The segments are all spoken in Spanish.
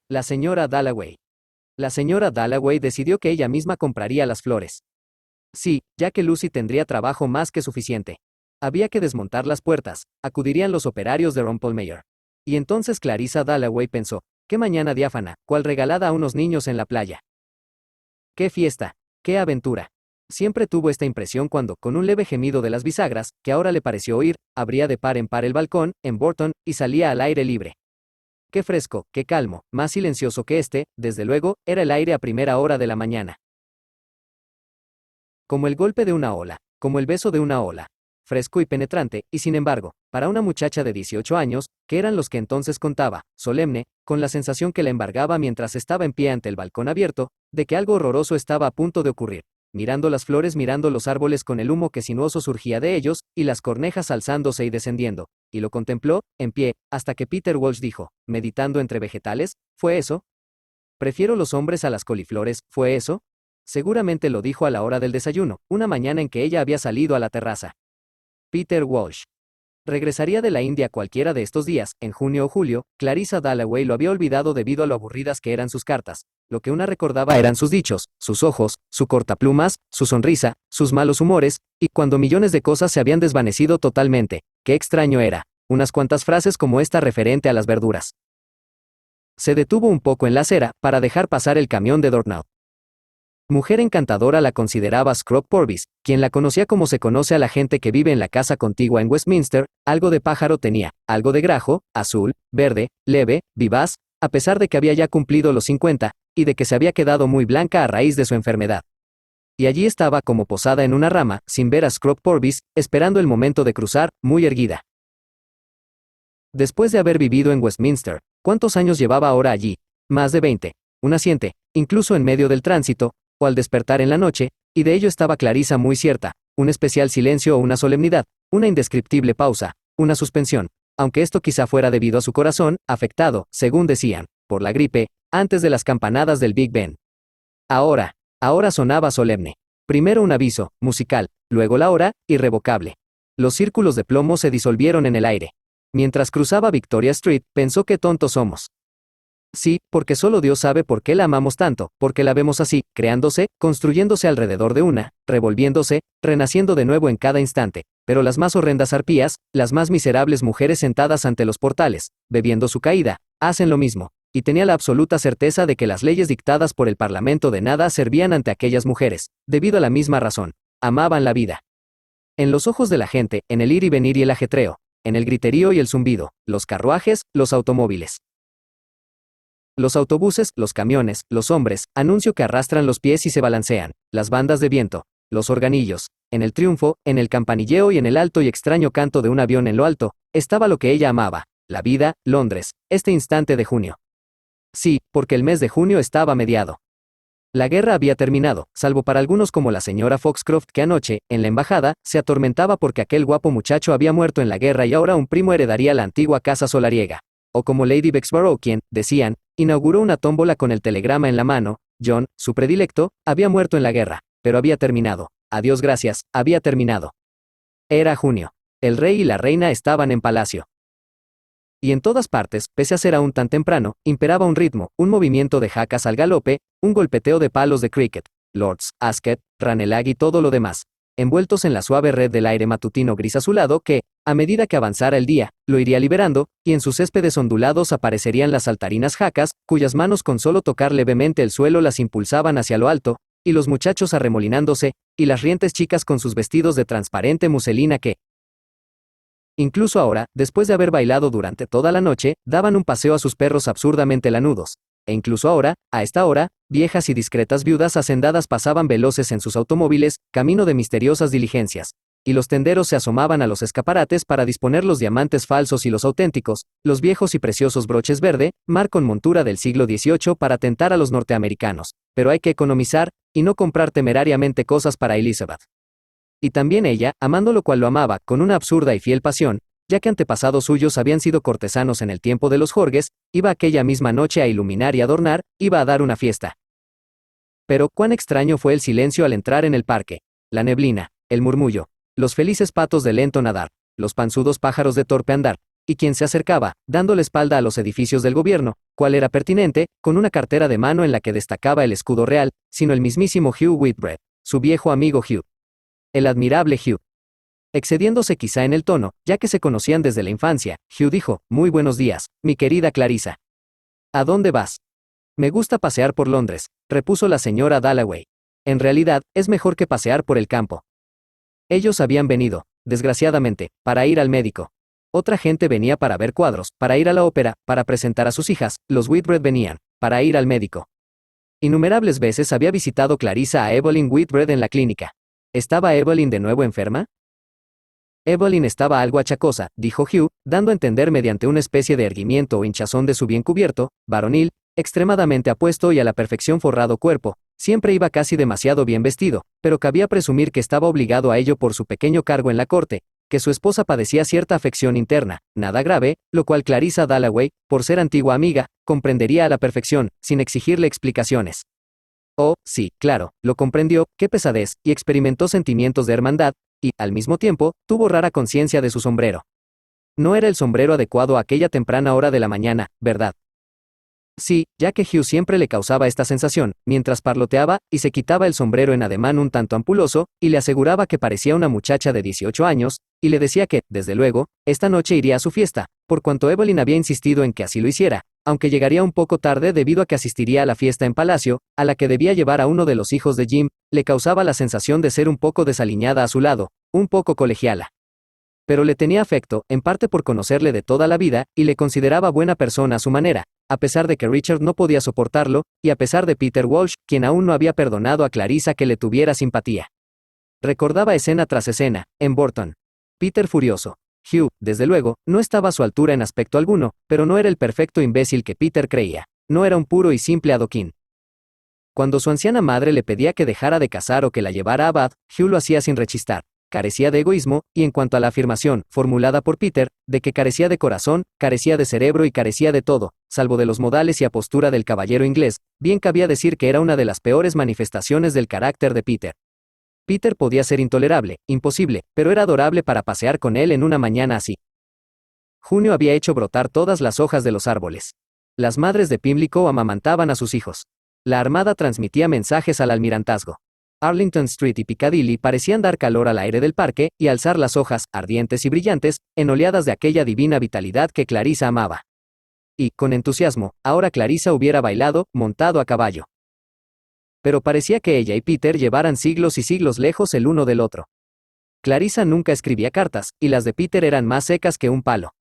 La señora Dalloway. La señora Dalloway decidió que ella misma compraría las flores. Sí, ya que Lucy tendría trabajo más que suficiente. Había que desmontar las puertas, acudirían los operarios de Rumpelmayer. Y entonces Clarissa Dalloway pensó, qué mañana diáfana, cual regalada a unos niños en la playa. ¡Qué fiesta! ¡Qué aventura! Siempre tuvo esta impresión cuando, con un leve gemido de las bisagras, que ahora le pareció oír, abría de par en par el balcón, en Burton, y salía al aire libre. Qué fresco, qué calmo, más silencioso que este, desde luego, era el aire a primera hora de la mañana. Como el golpe de una ola, como el beso de una ola. Fresco y penetrante, y sin embargo, para una muchacha de 18 años, que eran los que entonces contaba, solemne, con la sensación que la embargaba mientras estaba en pie ante el balcón abierto, de que algo horroroso estaba a punto de ocurrir, mirando las flores, mirando los árboles con el humo que sinuoso surgía de ellos, y las cornejas alzándose y descendiendo, y lo contempló, en pie, hasta que Peter Walsh dijo, meditando entre vegetales, ¿fue eso? Prefiero los hombres a las coliflores, ¿fue eso? Seguramente lo dijo a la hora del desayuno, una mañana en que ella había salido a la terraza. Peter Walsh. Regresaría de la India cualquiera de estos días, en junio o julio. Clarissa Dalloway lo había olvidado debido a lo aburridas que eran sus cartas. Lo que una recordaba eran sus dichos, sus ojos, su cortaplumas, su sonrisa, sus malos humores, y cuando millones de cosas se habían desvanecido totalmente, qué extraño era, unas cuantas frases como esta referente a las verduras. Se detuvo un poco en la acera, para dejar pasar el camión de Dornell. Mujer encantadora la consideraba Scrooge Purvis, quien la conocía como se conoce a la gente que vive en la casa contigua en Westminster, algo de pájaro tenía, algo de grajo, azul, verde, leve, vivaz, a pesar de que había ya cumplido los 50, y de que se había quedado muy blanca a raíz de su enfermedad. Y allí estaba como posada en una rama, sin ver a Scrooge Purvis, esperando el momento de cruzar, muy erguida. Después de haber vivido en Westminster, ¿cuántos años llevaba ahora allí? Más de 20. Un asiente, incluso en medio del tránsito, o al despertar en la noche, y de ello estaba Clarissa muy cierta, un especial silencio o una solemnidad, una indescriptible pausa, una suspensión, aunque esto quizá fuera debido a su corazón, afectado, según decían, por la gripe, antes de las campanadas del Big Ben. Ahora sonaba solemne. Primero un aviso, musical, luego la hora, irrevocable. Los círculos de plomo se disolvieron en el aire. Mientras cruzaba Victoria Street, pensó qué tontos somos. Sí, porque solo Dios sabe por qué la amamos tanto, porque la vemos así, creándose, construyéndose alrededor de una, revolviéndose, renaciendo de nuevo en cada instante, pero las más horrendas arpías, las más miserables mujeres sentadas ante los portales, bebiendo su caída, hacen lo mismo, y tenía la absoluta certeza de que las leyes dictadas por el Parlamento de nada servían ante aquellas mujeres, debido a la misma razón, amaban la vida. En los ojos de la gente, en el ir y venir y el ajetreo, en el griterío y el zumbido, los carruajes, los automóviles. Los autobuses, los camiones, los hombres, anuncio que arrastran los pies y se balancean, las bandas de viento, los organillos, en el triunfo, en el campanilleo y en el alto y extraño canto de un avión en lo alto, estaba lo que ella amaba, la vida, Londres, este instante de junio. Sí, porque el mes de junio estaba mediado. La guerra había terminado, salvo para algunos como la señora Foxcroft que anoche, en la embajada, se atormentaba porque aquel guapo muchacho había muerto en la guerra y ahora un primo heredaría la antigua casa solariega. O como Lady Bexborough quien, decían, inauguró una tómbola con el telegrama en la mano, John, su predilecto, había muerto en la guerra, pero había terminado. A Dios gracias, había terminado. Era junio. El rey y la reina estaban en palacio. Y en todas partes, pese a ser aún tan temprano, imperaba un ritmo, un movimiento de jacas al galope, un golpeteo de palos de cricket, Lords, Ascot, Ranelagh y todo lo demás, envueltos en la suave red del aire matutino gris azulado que, a medida que avanzara el día, lo iría liberando, y en sus céspedes ondulados aparecerían las saltarinas jacas, cuyas manos con solo tocar levemente el suelo las impulsaban hacia lo alto, y los muchachos arremolinándose, y las rientes chicas con sus vestidos de transparente muselina que, incluso ahora, después de haber bailado durante toda la noche, daban un paseo a sus perros absurdamente lanudos. E incluso ahora, a esta hora, viejas y discretas viudas hacendadas pasaban veloces en sus automóviles, camino de misteriosas diligencias. Y los tenderos se asomaban a los escaparates para disponer los diamantes falsos y los auténticos, los viejos y preciosos broches verde, mar con montura del siglo XVIII para tentar a los norteamericanos. Pero hay que economizar, y no comprar temerariamente cosas para Elizabeth. Y también ella, amando lo cual lo amaba, con una absurda y fiel pasión, ya que antepasados suyos habían sido cortesanos en el tiempo de los Jorges, iba aquella misma noche a iluminar y adornar, iba a dar una fiesta. Pero cuán extraño fue el silencio al entrar en el parque, la neblina, el murmullo, los felices patos de lento nadar, los panzudos pájaros de torpe andar, y quien se acercaba, dando la espalda a los edificios del gobierno, cual era pertinente, con una cartera de mano en la que destacaba el escudo real, sino el mismísimo Hugh Whitbread, su viejo amigo Hugh. El admirable Hugh. Excediéndose quizá en el tono, ya que se conocían desde la infancia, Hugh dijo: «Muy buenos días, mi querida Clarissa». «¿A dónde vas?». «Me gusta pasear por Londres», repuso la señora Dalloway. «En realidad, es mejor que pasear por el campo». Ellos habían venido, desgraciadamente, para ir al médico. Otra gente venía para ver cuadros, para ir a la ópera, para presentar a sus hijas. Los Whitbread venían, para ir al médico. Innumerables veces había visitado Clarissa a Evelyn Whitbread en la clínica. ¿Estaba Evelyn de nuevo enferma? Evelyn estaba algo achacosa, dijo Hugh, dando a entender mediante una especie de erguimiento o hinchazón de su bien cubierto, varonil, extremadamente apuesto y a la perfección forrado cuerpo. Siempre iba casi demasiado bien vestido, pero cabía presumir que estaba obligado a ello por su pequeño cargo en la corte, que su esposa padecía cierta afección interna, nada grave, lo cual Clarissa Dalloway, por ser antigua amiga, comprendería a la perfección, sin exigirle explicaciones. Oh, sí, claro, lo comprendió, qué pesadez, y experimentó sentimientos de hermandad, y, al mismo tiempo, tuvo rara conciencia de su sombrero. No era el sombrero adecuado a aquella temprana hora de la mañana, ¿verdad? Sí, ya que Hugh siempre le causaba esta sensación, mientras parloteaba, y se quitaba el sombrero en ademán un tanto ampuloso, y le aseguraba que parecía una muchacha de 18 años, y le decía que, desde luego, esta noche iría a su fiesta, por cuanto Evelyn había insistido en que así lo hiciera, aunque llegaría un poco tarde debido a que asistiría a la fiesta en Palacio, a la que debía llevar a uno de los hijos de Jim. Le causaba la sensación de ser un poco desaliñada a su lado, un poco colegiala. Pero le tenía afecto, en parte por conocerle de toda la vida, y le consideraba buena persona a su manera, a pesar de que Richard no podía soportarlo, y a pesar de Peter Walsh, quien aún no había perdonado a Clarissa que le tuviera simpatía. Recordaba escena tras escena, en Burton. Peter furioso. Hugh, desde luego, no estaba a su altura en aspecto alguno, pero no era el perfecto imbécil que Peter creía. No era un puro y simple adoquín. Cuando su anciana madre le pedía que dejara de cazar o que la llevara a Bath, Hugh lo hacía sin rechistar. Carecía de egoísmo, y en cuanto a la afirmación, formulada por Peter, de que carecía de corazón, carecía de cerebro y carecía de todo, salvo de los modales y apostura del caballero inglés, bien cabía decir que era una de las peores manifestaciones del carácter de Peter. Peter podía ser intolerable, imposible, pero era adorable para pasear con él en una mañana así. Junio había hecho brotar todas las hojas de los árboles. Las madres de Pimlico amamantaban a sus hijos. La armada transmitía mensajes al almirantazgo. Arlington Street y Piccadilly parecían dar calor al aire del parque, y alzar las hojas, ardientes y brillantes, en oleadas de aquella divina vitalidad que Clarissa amaba. Y, con entusiasmo, ahora Clarissa hubiera bailado, montado a caballo. Pero parecía que ella y Peter llevaran siglos y siglos lejos el uno del otro. Clarissa nunca escribía cartas, y las de Peter eran más secas que un palo.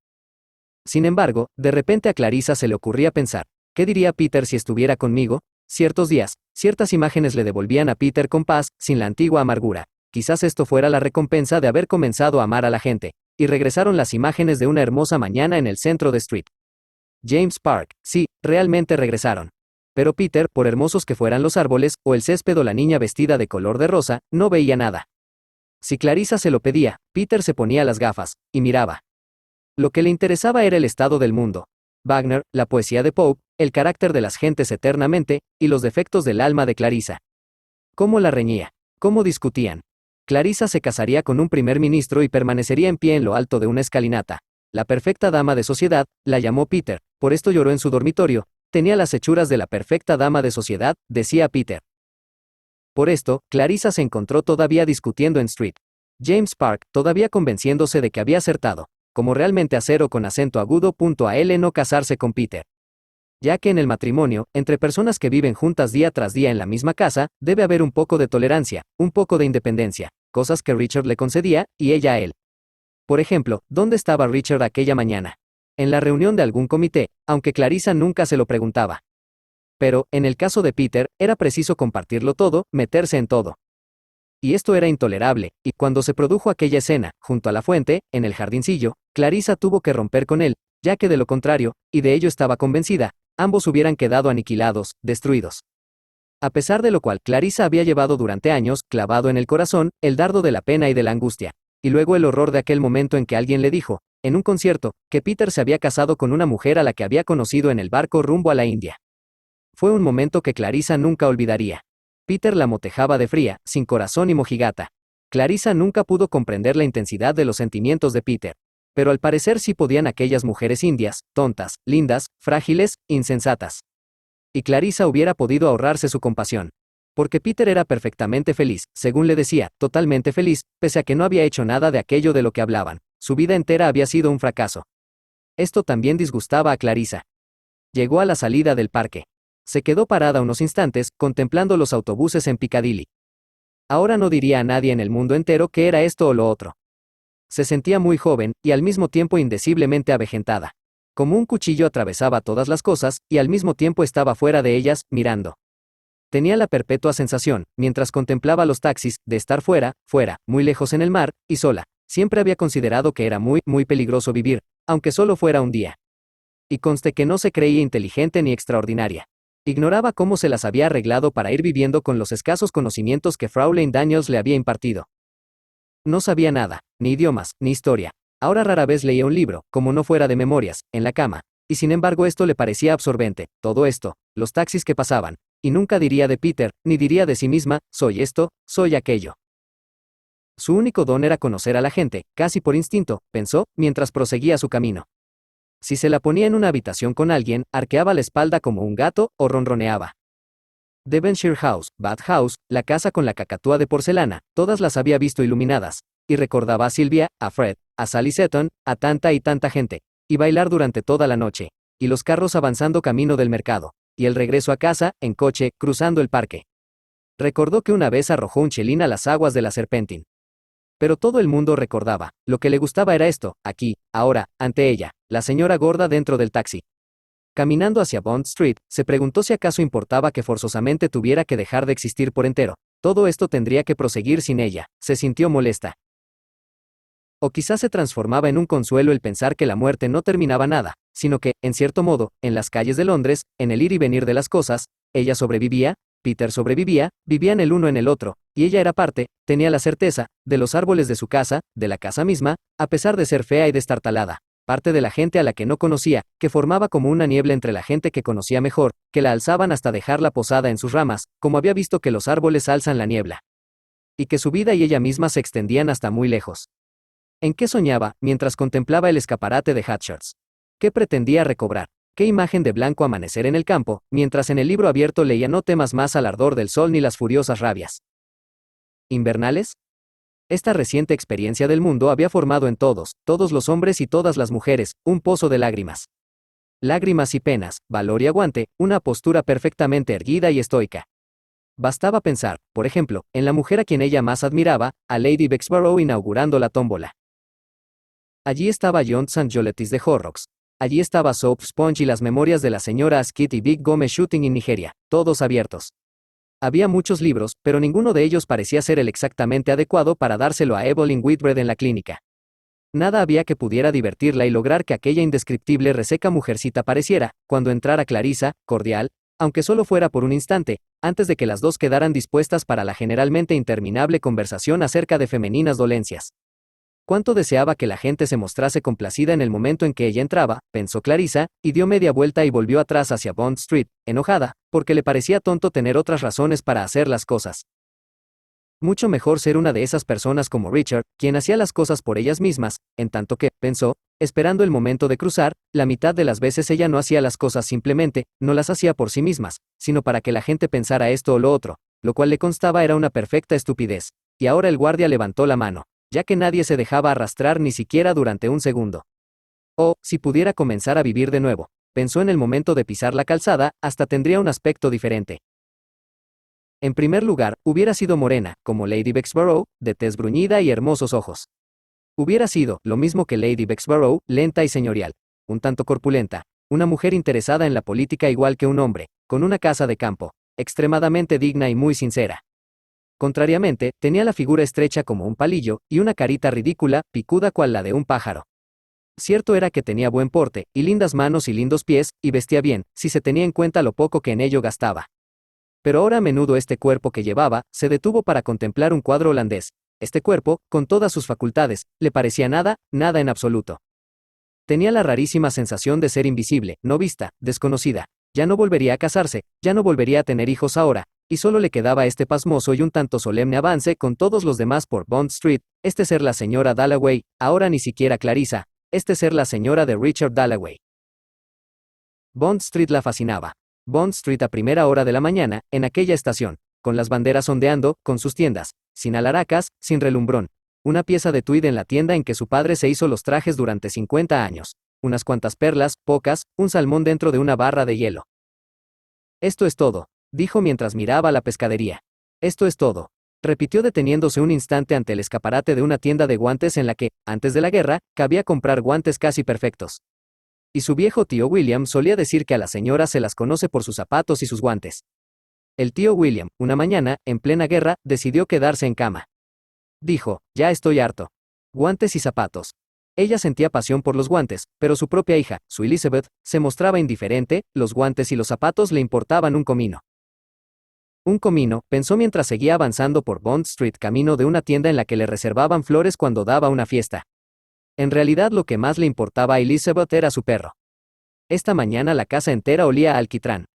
Sin embargo, de repente a Clarissa se le ocurría pensar, ¿qué diría Peter si estuviera conmigo? Ciertos días, ciertas imágenes le devolvían a Peter con paz, sin la antigua amargura. Quizás esto fuera la recompensa de haber comenzado a amar a la gente. Y regresaron las imágenes de una hermosa mañana en el centro de Street. James Park, sí, realmente regresaron. Pero Peter, por hermosos que fueran los árboles, o el césped o la niña vestida de color de rosa, no veía nada. Si Clarissa se lo pedía, Peter se ponía las gafas, y miraba. Lo que le interesaba era el estado del mundo. Wagner, la poesía de Pope, el carácter de las gentes eternamente, y los defectos del alma de Clarissa. ¿Cómo la reñía? ¿Cómo discutían? Clarissa se casaría con un primer ministro y permanecería en pie en lo alto de una escalinata. La perfecta dama de sociedad, la llamó Peter, por esto lloró en su dormitorio, tenía las hechuras de la perfecta dama de sociedad, decía Peter. Por esto, Clarissa se encontró todavía discutiendo en Street. James Park, todavía convenciéndose de que había acertado, como realmente hacer o con acento agudo a él no casarse con Peter. Ya que en el matrimonio, entre personas que viven juntas día tras día en la misma casa, debe haber un poco de tolerancia, un poco de independencia, cosas que Richard le concedía, y ella a él. Por ejemplo, ¿dónde estaba Richard aquella mañana? En la reunión de algún comité, aunque Clarissa nunca se lo preguntaba. Pero, en el caso de Peter, era preciso compartirlo todo, meterse en todo. Y esto era intolerable, y cuando se produjo aquella escena, junto a la fuente, en el jardincillo, Clarissa tuvo que romper con él, ya que de lo contrario, y de ello estaba convencida, ambos hubieran quedado aniquilados, destruidos. A pesar de lo cual Clarissa había llevado durante años, clavado en el corazón, el dardo de la pena y de la angustia, y luego el horror de aquel momento en que alguien le dijo, en un concierto, que Peter se había casado con una mujer a la que había conocido en el barco rumbo a la India. Fue un momento que Clarissa nunca olvidaría. Peter la motejaba de fría, sin corazón y mojigata. Clarissa nunca pudo comprender la intensidad de los sentimientos de Peter. Pero al parecer sí podían aquellas mujeres indias, tontas, lindas, frágiles, insensatas. Y Clarissa hubiera podido ahorrarse su compasión. Porque Peter era perfectamente feliz, según le decía, totalmente feliz, pese a que no había hecho nada de aquello de lo que hablaban. Su vida entera había sido un fracaso. Esto también disgustaba a Clarissa. Llegó a la salida del parque. Se quedó parada unos instantes, contemplando los autobuses en Piccadilly. Ahora no diría a nadie en el mundo entero que era esto o lo otro. Se sentía muy joven, y al mismo tiempo indeciblemente avejentada. Como un cuchillo atravesaba todas las cosas, y al mismo tiempo estaba fuera de ellas, mirando. Tenía la perpetua sensación, mientras contemplaba los taxis, de estar fuera, muy lejos en el mar, y sola. Siempre había considerado que era muy peligroso vivir, aunque solo fuera un día. Y conste que no se creía inteligente ni extraordinaria. Ignoraba cómo se las había arreglado para ir viviendo con los escasos conocimientos que Fraulein Daniels le había impartido. No sabía nada, ni idiomas, ni historia. Ahora rara vez leía un libro, como no fuera de memorias, en la cama. Y sin embargo esto le parecía absorbente, todo esto, los taxis que pasaban. Y nunca diría de Peter, ni diría de sí misma, soy esto, soy aquello. Su único don era conocer a la gente, casi por instinto, pensó, mientras proseguía su camino. Si se la ponía en una habitación con alguien, arqueaba la espalda como un gato, o ronroneaba. Devonshire House, Bath House, la casa con la cacatúa de porcelana, todas las había visto iluminadas, y recordaba a Sylvia, a Fred, a Sally Seton, a tanta y tanta gente, y bailar durante toda la noche, y los carros avanzando camino del mercado, y el regreso a casa, en coche, cruzando el parque. Recordó que una vez arrojó un chelín a las aguas de la Serpentin. Pero todo el mundo recordaba, lo que le gustaba era esto, aquí, ahora, ante ella, la señora gorda dentro del taxi. Caminando hacia Bond Street, se preguntó si acaso importaba que forzosamente tuviera que dejar de existir por entero. Todo esto tendría que proseguir sin ella. Se sintió molesta. O quizás se transformaba en un consuelo el pensar que la muerte no terminaba nada, sino que, en cierto modo, en las calles de Londres, en el ir y venir de las cosas, ella sobrevivía, Peter sobrevivía, vivían el uno en el otro, y ella era parte, tenía la certeza, de los árboles de su casa, de la casa misma, a pesar de ser fea y destartalada. Parte de la gente a la que no conocía, que formaba como una niebla entre la gente que conocía mejor, que la alzaban hasta dejarla posada en sus ramas, como había visto que los árboles alzan la niebla. Y que su vida y ella misma se extendían hasta muy lejos. ¿En qué soñaba, mientras contemplaba el escaparate de Hatchards? ¿Qué pretendía recobrar? ¿Qué imagen de blanco amanecer en el campo, mientras en el libro abierto leía no temas más al ardor del sol ni las furiosas rabias invernales? Esta reciente experiencia del mundo había formado en todos los hombres y todas las mujeres, un pozo de lágrimas. Lágrimas y penas, valor y aguante, una postura perfectamente erguida y estoica. Bastaba pensar, por ejemplo, en la mujer a quien ella más admiraba, a Lady Bexborough inaugurando la tómbola. Allí estaba John St. Joletis de Horrocks. Allí estaba Soap Sponge y las memorias de la señora Asquith y Big Game Shooting en Nigeria, todos abiertos. Había muchos libros, pero ninguno de ellos parecía ser el exactamente adecuado para dárselo a Evelyn Whitbread en la clínica. Nada había que pudiera divertirla y lograr que aquella indescriptible reseca mujercita pareciera, cuando entrara Clarissa, cordial, aunque solo fuera por un instante, antes de que las dos quedaran dispuestas para la generalmente interminable conversación acerca de femeninas dolencias. Cuánto deseaba que la gente se mostrase complacida en el momento en que ella entraba, pensó Clarissa, y dio media vuelta y volvió atrás hacia Bond Street, enojada, porque le parecía tonto tener otras razones para hacer las cosas. Mucho mejor ser una de esas personas como Richard, quien hacía las cosas por ellas mismas, en tanto que, pensó, esperando el momento de cruzar, la mitad de las veces ella no hacía las cosas simplemente, no las hacía por sí mismas, sino para que la gente pensara esto o lo otro, lo cual le constaba era una perfecta estupidez. Y ahora el guardia levantó la mano, ya que nadie se dejaba arrastrar ni siquiera durante un segundo. Oh, si pudiera comenzar a vivir de nuevo, pensó en el momento de pisar la calzada, hasta tendría un aspecto diferente. En primer lugar, hubiera sido morena, como Lady Bexborough, de tez bruñida y hermosos ojos. Hubiera sido, lo mismo que Lady Bexborough, lenta y señorial, un tanto corpulenta, una mujer interesada en la política igual que un hombre, con una casa de campo, extremadamente digna y muy sincera. Contrariamente, tenía la figura estrecha como un palillo, y una carita ridícula, picuda cual la de un pájaro. Cierto era que tenía buen porte, y lindas manos y lindos pies, y vestía bien, si se tenía en cuenta lo poco que en ello gastaba. Pero ahora a menudo este cuerpo que llevaba, se detuvo para contemplar un cuadro holandés. Este cuerpo, con todas sus facultades, le parecía nada, nada en absoluto. Tenía la rarísima sensación de ser invisible, no vista, desconocida. Ya no volvería a casarse, ya no volvería a tener hijos ahora, y solo le quedaba este pasmoso y un tanto solemne avance con todos los demás por Bond Street, este ser la señora Dalloway, ahora ni siquiera Clarissa, este ser la señora de Richard Dalloway. Bond Street la fascinaba. Bond Street a primera hora de la mañana, en aquella estación, con las banderas ondeando, con sus tiendas, sin alaracas, sin relumbrón. Una pieza de tweed en la tienda en que su padre se hizo los trajes durante 50 años. Unas cuantas perlas, pocas, un salmón dentro de una barra de hielo. Esto es todo, dijo mientras miraba la pescadería. Esto es todo, repitió deteniéndose un instante ante el escaparate de una tienda de guantes en la que, antes de la guerra, cabía comprar guantes casi perfectos. Y su viejo tío William solía decir que a la señora se las conoce por sus zapatos y sus guantes. El tío William, una mañana, en plena guerra, decidió quedarse en cama. Dijo, ya estoy harto. Guantes y zapatos. Ella sentía pasión por los guantes, pero su propia hija, su Elizabeth, se mostraba indiferente, los guantes y los zapatos le importaban un comino. Un comino, pensó mientras seguía avanzando por Bond Street camino de una tienda en la que le reservaban flores cuando daba una fiesta. En realidad lo que más le importaba a Elizabeth era su perro. Esta mañana la casa entera olía a alquitrán.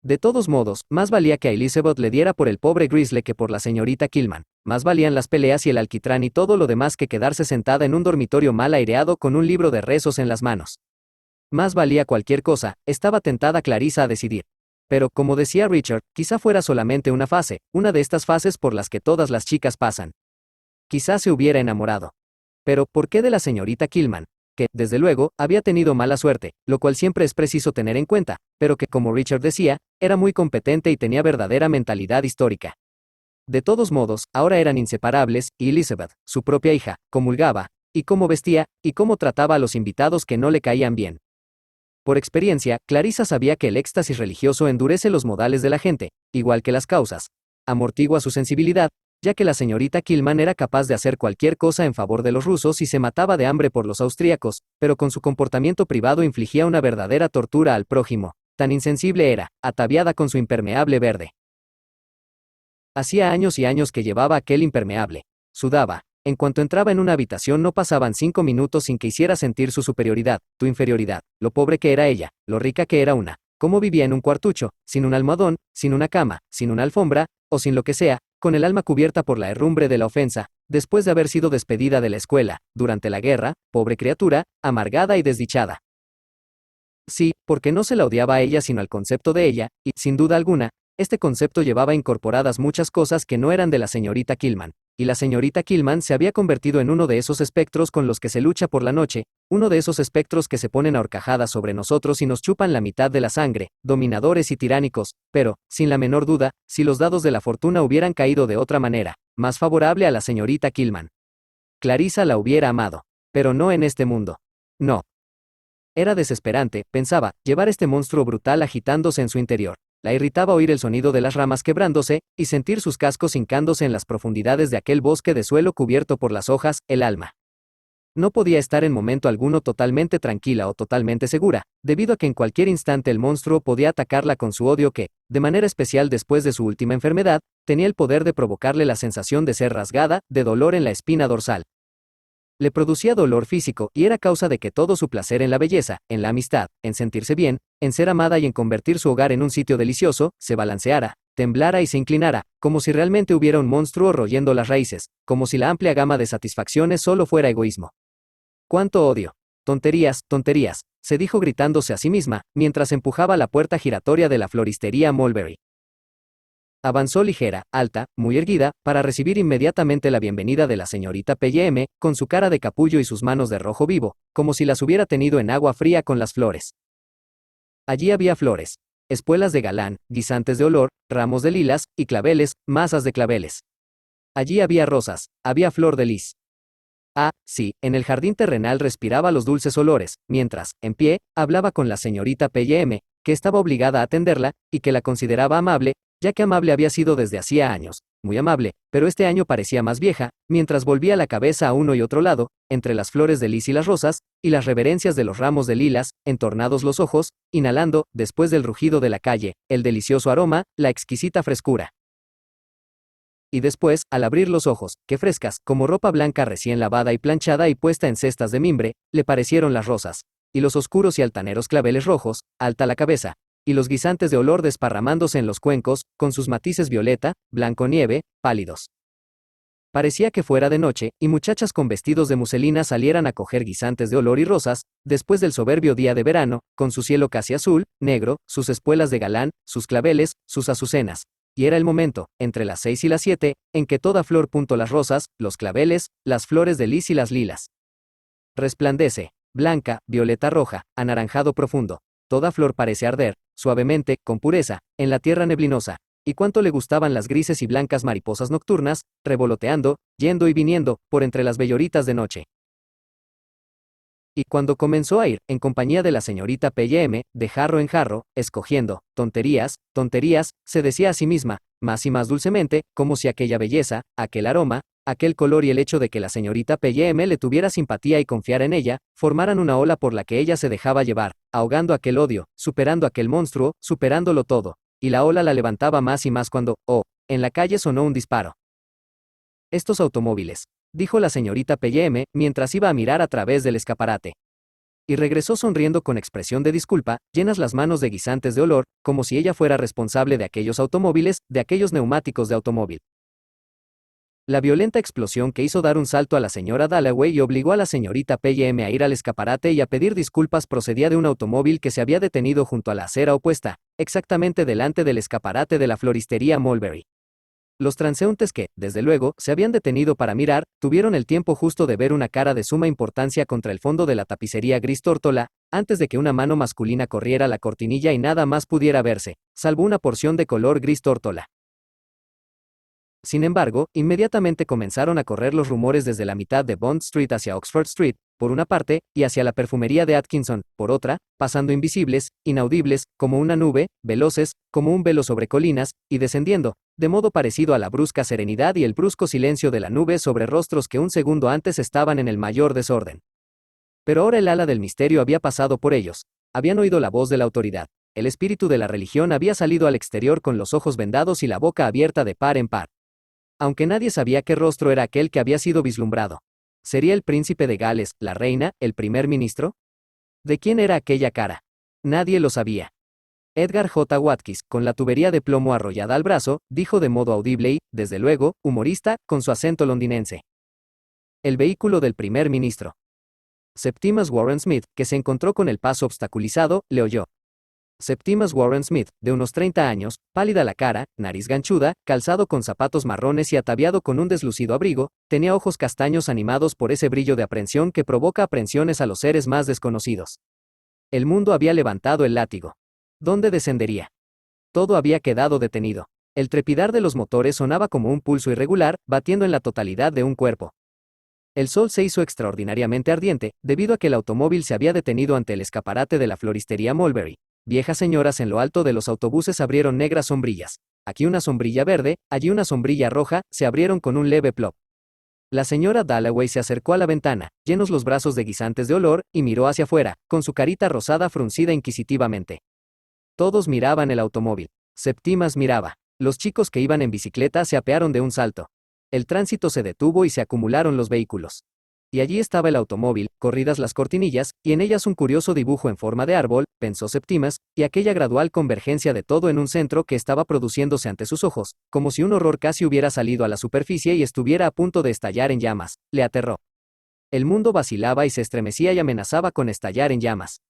De todos modos, más valía que a Elizabeth le diera por el pobre Grizzly que por la señorita Killman. Más valían las peleas y el alquitrán y todo lo demás que quedarse sentada en un dormitorio mal aireado con un libro de rezos en las manos. Más valía cualquier cosa, estaba tentada Clarissa a decidir. Pero, como decía Richard, quizá fuera solamente una fase, una de estas fases por las que todas las chicas pasan. Quizá se hubiera enamorado. Pero, ¿por qué de la señorita Killman? Que, desde luego, había tenido mala suerte, lo cual siempre es preciso tener en cuenta, pero que, como Richard decía, era muy competente y tenía verdadera mentalidad histórica. De todos modos, ahora eran inseparables, y Elizabeth, su propia hija, comulgaba, y cómo vestía, y cómo trataba a los invitados que no le caían bien. Por experiencia, Clarissa sabía que el éxtasis religioso endurece los modales de la gente, igual que las causas. Amortigua su sensibilidad, ya que la señorita Killman era capaz de hacer cualquier cosa en favor de los rusos y se mataba de hambre por los austríacos, pero con su comportamiento privado infligía una verdadera tortura al prójimo. Tan insensible era, ataviada con su impermeable verde. Hacía años y años que llevaba aquel impermeable. Sudaba. En cuanto entraba en una habitación no pasaban 5 minutos sin que hiciera sentir su superioridad, tu inferioridad, lo pobre que era ella, lo rica que era una. Cómo vivía en un cuartucho, sin un almohadón, sin una cama, sin una alfombra, o sin lo que sea, con el alma cubierta por la herrumbre de la ofensa, después de haber sido despedida de la escuela, durante la guerra, pobre criatura, amargada y desdichada. Sí, porque no se la odiaba a ella sino al concepto de ella, y, sin duda alguna, este concepto llevaba incorporadas muchas cosas que no eran de la señorita Killman, y la señorita Killman se había convertido en uno de esos espectros con los que se lucha por la noche, uno de esos espectros que se ponen a horcajadas sobre nosotros y nos chupan la mitad de la sangre, dominadores y tiránicos, pero, sin la menor duda, si los dados de la fortuna hubieran caído de otra manera, más favorable a la señorita Killman. Clarissa la hubiera amado, pero no en este mundo. No. Era desesperante, pensaba, llevar este monstruo brutal agitándose en su interior. La irritaba oír el sonido de las ramas quebrándose, y sentir sus cascos hincándose en las profundidades de aquel bosque de suelo cubierto por las hojas, el alma. No podía estar en momento alguno totalmente tranquila o totalmente segura, debido a que en cualquier instante el monstruo podía atacarla con su odio que, de manera especial después de su última enfermedad, tenía el poder de provocarle la sensación de ser rasgada, de dolor en la espina dorsal. Le producía dolor físico y era causa de que todo su placer en la belleza, en la amistad, en sentirse bien, en ser amada y en convertir su hogar en un sitio delicioso, se balanceara, temblara y se inclinara, como si realmente hubiera un monstruo royendo las raíces, como si la amplia gama de satisfacciones solo fuera egoísmo. ¡Cuánto odio! Tonterías, tonterías, se dijo gritándose a sí misma, mientras empujaba la puerta giratoria de la floristería Mulberry. Avanzó ligera, alta, muy erguida, para recibir inmediatamente la bienvenida de la señorita P.M., con su cara de capullo y sus manos de rojo vivo, como si las hubiera tenido en agua fría con las flores. Allí había flores, espuelas de galán, guisantes de olor, ramos de lilas, y claveles, masas de claveles. Allí había rosas, había flor de lis. Ah, sí, en el jardín terrenal respiraba los dulces olores, mientras, en pie, hablaba con la señorita P.M., que estaba obligada a atenderla, y que la consideraba amable, ya que amable había sido desde hacía años, muy amable, pero este año parecía más vieja, mientras volvía la cabeza a uno y otro lado, entre las flores de lis y las rosas, y las reverencias de los ramos de lilas, entornados los ojos, inhalando, después del rugido de la calle, el delicioso aroma, la exquisita frescura. Y después, al abrir los ojos, que frescas, como ropa blanca recién lavada y planchada y puesta en cestas de mimbre, le parecieron las rosas, y los oscuros y altaneros claveles rojos, alta la cabeza, y los guisantes de olor desparramándose en los cuencos, con sus matices violeta, blanco nieve, pálidos. Parecía que fuera de noche, y muchachas con vestidos de muselina salieran a coger guisantes de olor y rosas, después del soberbio día de verano, con su cielo casi azul, negro, sus espuelas de galán, sus claveles, sus azucenas. Y era el momento, entre las 6 y las 7, en que toda flor puntó las rosas, los claveles, las flores de lis y las lilas. Resplandece, blanca, violeta roja, anaranjado profundo. Toda flor parece arder, suavemente, con pureza, en la tierra neblinosa. Y cuánto le gustaban las grises y blancas mariposas nocturnas, revoloteando, yendo y viniendo, por entre las belloritas de noche. Y cuando comenzó a ir, en compañía de la señorita P.M., de jarro en jarro, escogiendo, tonterías, tonterías, se decía a sí misma, más y más dulcemente, como si aquella belleza, aquel aroma, aquel color y el hecho de que la señorita P.M. le tuviera simpatía y confiara en ella, formaran una ola por la que ella se dejaba llevar, ahogando aquel odio, superando aquel monstruo, superándolo todo. Y la ola la levantaba más y más cuando, en la calle sonó un disparo. Estos automóviles, dijo la señorita P.M. mientras iba a mirar a través del escaparate. Y regresó sonriendo con expresión de disculpa, llenas las manos de guisantes de olor, como si ella fuera responsable de aquellos automóviles, de aquellos neumáticos de automóvil. La violenta explosión que hizo dar un salto a la señora Dalloway y obligó a la señorita P.M. a ir al escaparate y a pedir disculpas procedía de un automóvil que se había detenido junto a la acera opuesta, exactamente delante del escaparate de la floristería Mulberry. Los transeúntes que, desde luego, se habían detenido para mirar, tuvieron el tiempo justo de ver una cara de suma importancia contra el fondo de la tapicería gris tórtola, antes de que una mano masculina corriera la cortinilla y nada más pudiera verse, salvo una porción de color gris tórtola. Sin embargo, inmediatamente comenzaron a correr los rumores desde la mitad de Bond Street hacia Oxford Street, por una parte, y hacia la perfumería de Atkinson, por otra, pasando invisibles, inaudibles, como una nube, veloces, como un velo sobre colinas, y descendiendo, de modo parecido a la brusca serenidad y el brusco silencio de la nube sobre rostros que un segundo antes estaban en el mayor desorden. Pero ahora el ala del misterio había pasado por ellos. Habían oído la voz de la autoridad. El espíritu de la religión había salido al exterior con los ojos vendados y la boca abierta de par en par. Aunque nadie sabía qué rostro era aquel que había sido vislumbrado. ¿Sería el príncipe de Gales, la reina, el primer ministro? ¿De quién era aquella cara? Nadie lo sabía. Edgar J. Watkins, con la tubería de plomo arrollada al brazo, dijo de modo audible y, desde luego, humorista, con su acento londinense. El vehículo del primer ministro. Septimus Warren Smith, que se encontró con el paso obstaculizado, le oyó. Septimus Warren Smith, de unos 30 años, pálida la cara, nariz ganchuda, calzado con zapatos marrones y ataviado con un deslucido abrigo, tenía ojos castaños animados por ese brillo de aprensión que provoca aprensiones a los seres más desconocidos. El mundo había levantado el látigo. ¿Dónde descendería? Todo había quedado detenido. El trepidar de los motores sonaba como un pulso irregular, batiendo en la totalidad de un cuerpo. El sol se hizo extraordinariamente ardiente, debido a que el automóvil se había detenido ante el escaparate de la floristería Mulberry. Viejas señoras en lo alto de los autobuses abrieron negras sombrillas. Aquí una sombrilla verde, allí una sombrilla roja, se abrieron con un leve plop. La señora Dalloway se acercó a la ventana, llenos los brazos de guisantes de olor, y miró hacia afuera, con su carita rosada fruncida inquisitivamente. Todos miraban el automóvil. Septimus miraba. Los chicos que iban en bicicleta se apearon de un salto. El tránsito se detuvo y se acumularon los vehículos. Y allí estaba el automóvil, corridas las cortinillas, y en ellas un curioso dibujo en forma de árbol, pensó Septimus, y aquella gradual convergencia de todo en un centro que estaba produciéndose ante sus ojos, como si un horror casi hubiera salido a la superficie y estuviera a punto de estallar en llamas, le aterró. El mundo vacilaba y se estremecía y amenazaba con estallar en llamas.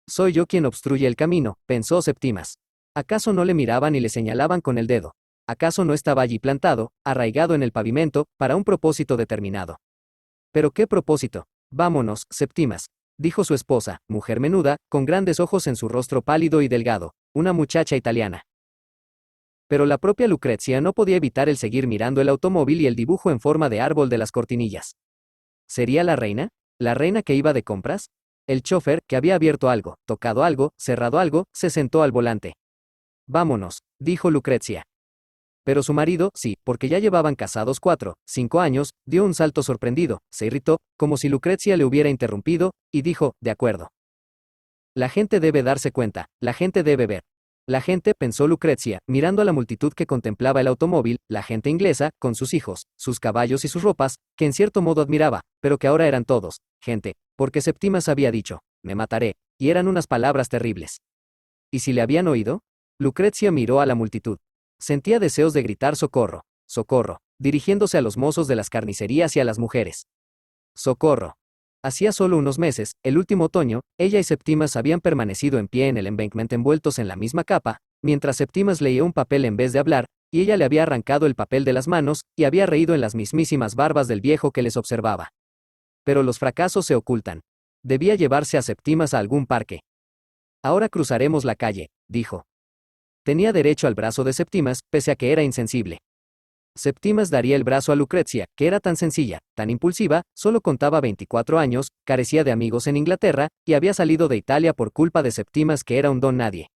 Soy yo quien obstruye el camino, pensó Septimus. ¿Acaso no le miraban y le señalaban con el dedo? ¿Acaso no estaba allí plantado, arraigado en el pavimento, para un propósito determinado? ¿Pero qué propósito? Vámonos, Septimus, dijo su esposa, mujer menuda, con grandes ojos en su rostro pálido y delgado, una muchacha italiana. Pero la propia Lucrezia no podía evitar el seguir mirando el automóvil y el dibujo en forma de árbol de las cortinillas. ¿Sería la reina? ¿La reina que iba de compras? El chofer, que había abierto algo, tocado algo, cerrado algo, se sentó al volante. Vámonos, dijo Lucrezia. Pero su marido, sí, porque ya llevaban casados 4, 5 años, dio un salto sorprendido, se irritó, como si Lucrezia le hubiera interrumpido, y dijo, de acuerdo. La gente debe darse cuenta, la gente debe ver. La gente, pensó Lucrezia, mirando a la multitud que contemplaba el automóvil, la gente inglesa, con sus hijos, sus caballos y sus ropas, que en cierto modo admiraba, pero que ahora eran todos, gente, porque Septimus había dicho, me mataré, y eran unas palabras terribles. ¿Y si le habían oído? Lucrezia miró a la multitud. Sentía deseos de gritar socorro, socorro. dirigiéndose a los mozos de las carnicerías y a las mujeres. ¡Socorro! Hacía solo unos meses, el último otoño, ella y Septimas habían permanecido en pie en el embankment envueltos en la misma capa, mientras Septimas leía un papel en vez de hablar, y ella le había arrancado el papel de las manos, y había reído en las mismísimas barbas del viejo que les observaba. Pero los fracasos se ocultan. Debía llevarse a Septimas a algún parque. Ahora cruzaremos la calle, dijo. Tenía derecho al brazo de Septimas, pese a que era insensible. Septimas daría el brazo a Lucrecia, que era tan sencilla, tan impulsiva, solo contaba 24 años, carecía de amigos en Inglaterra, y había salido de Italia por culpa de Septimas, que era un don nadie.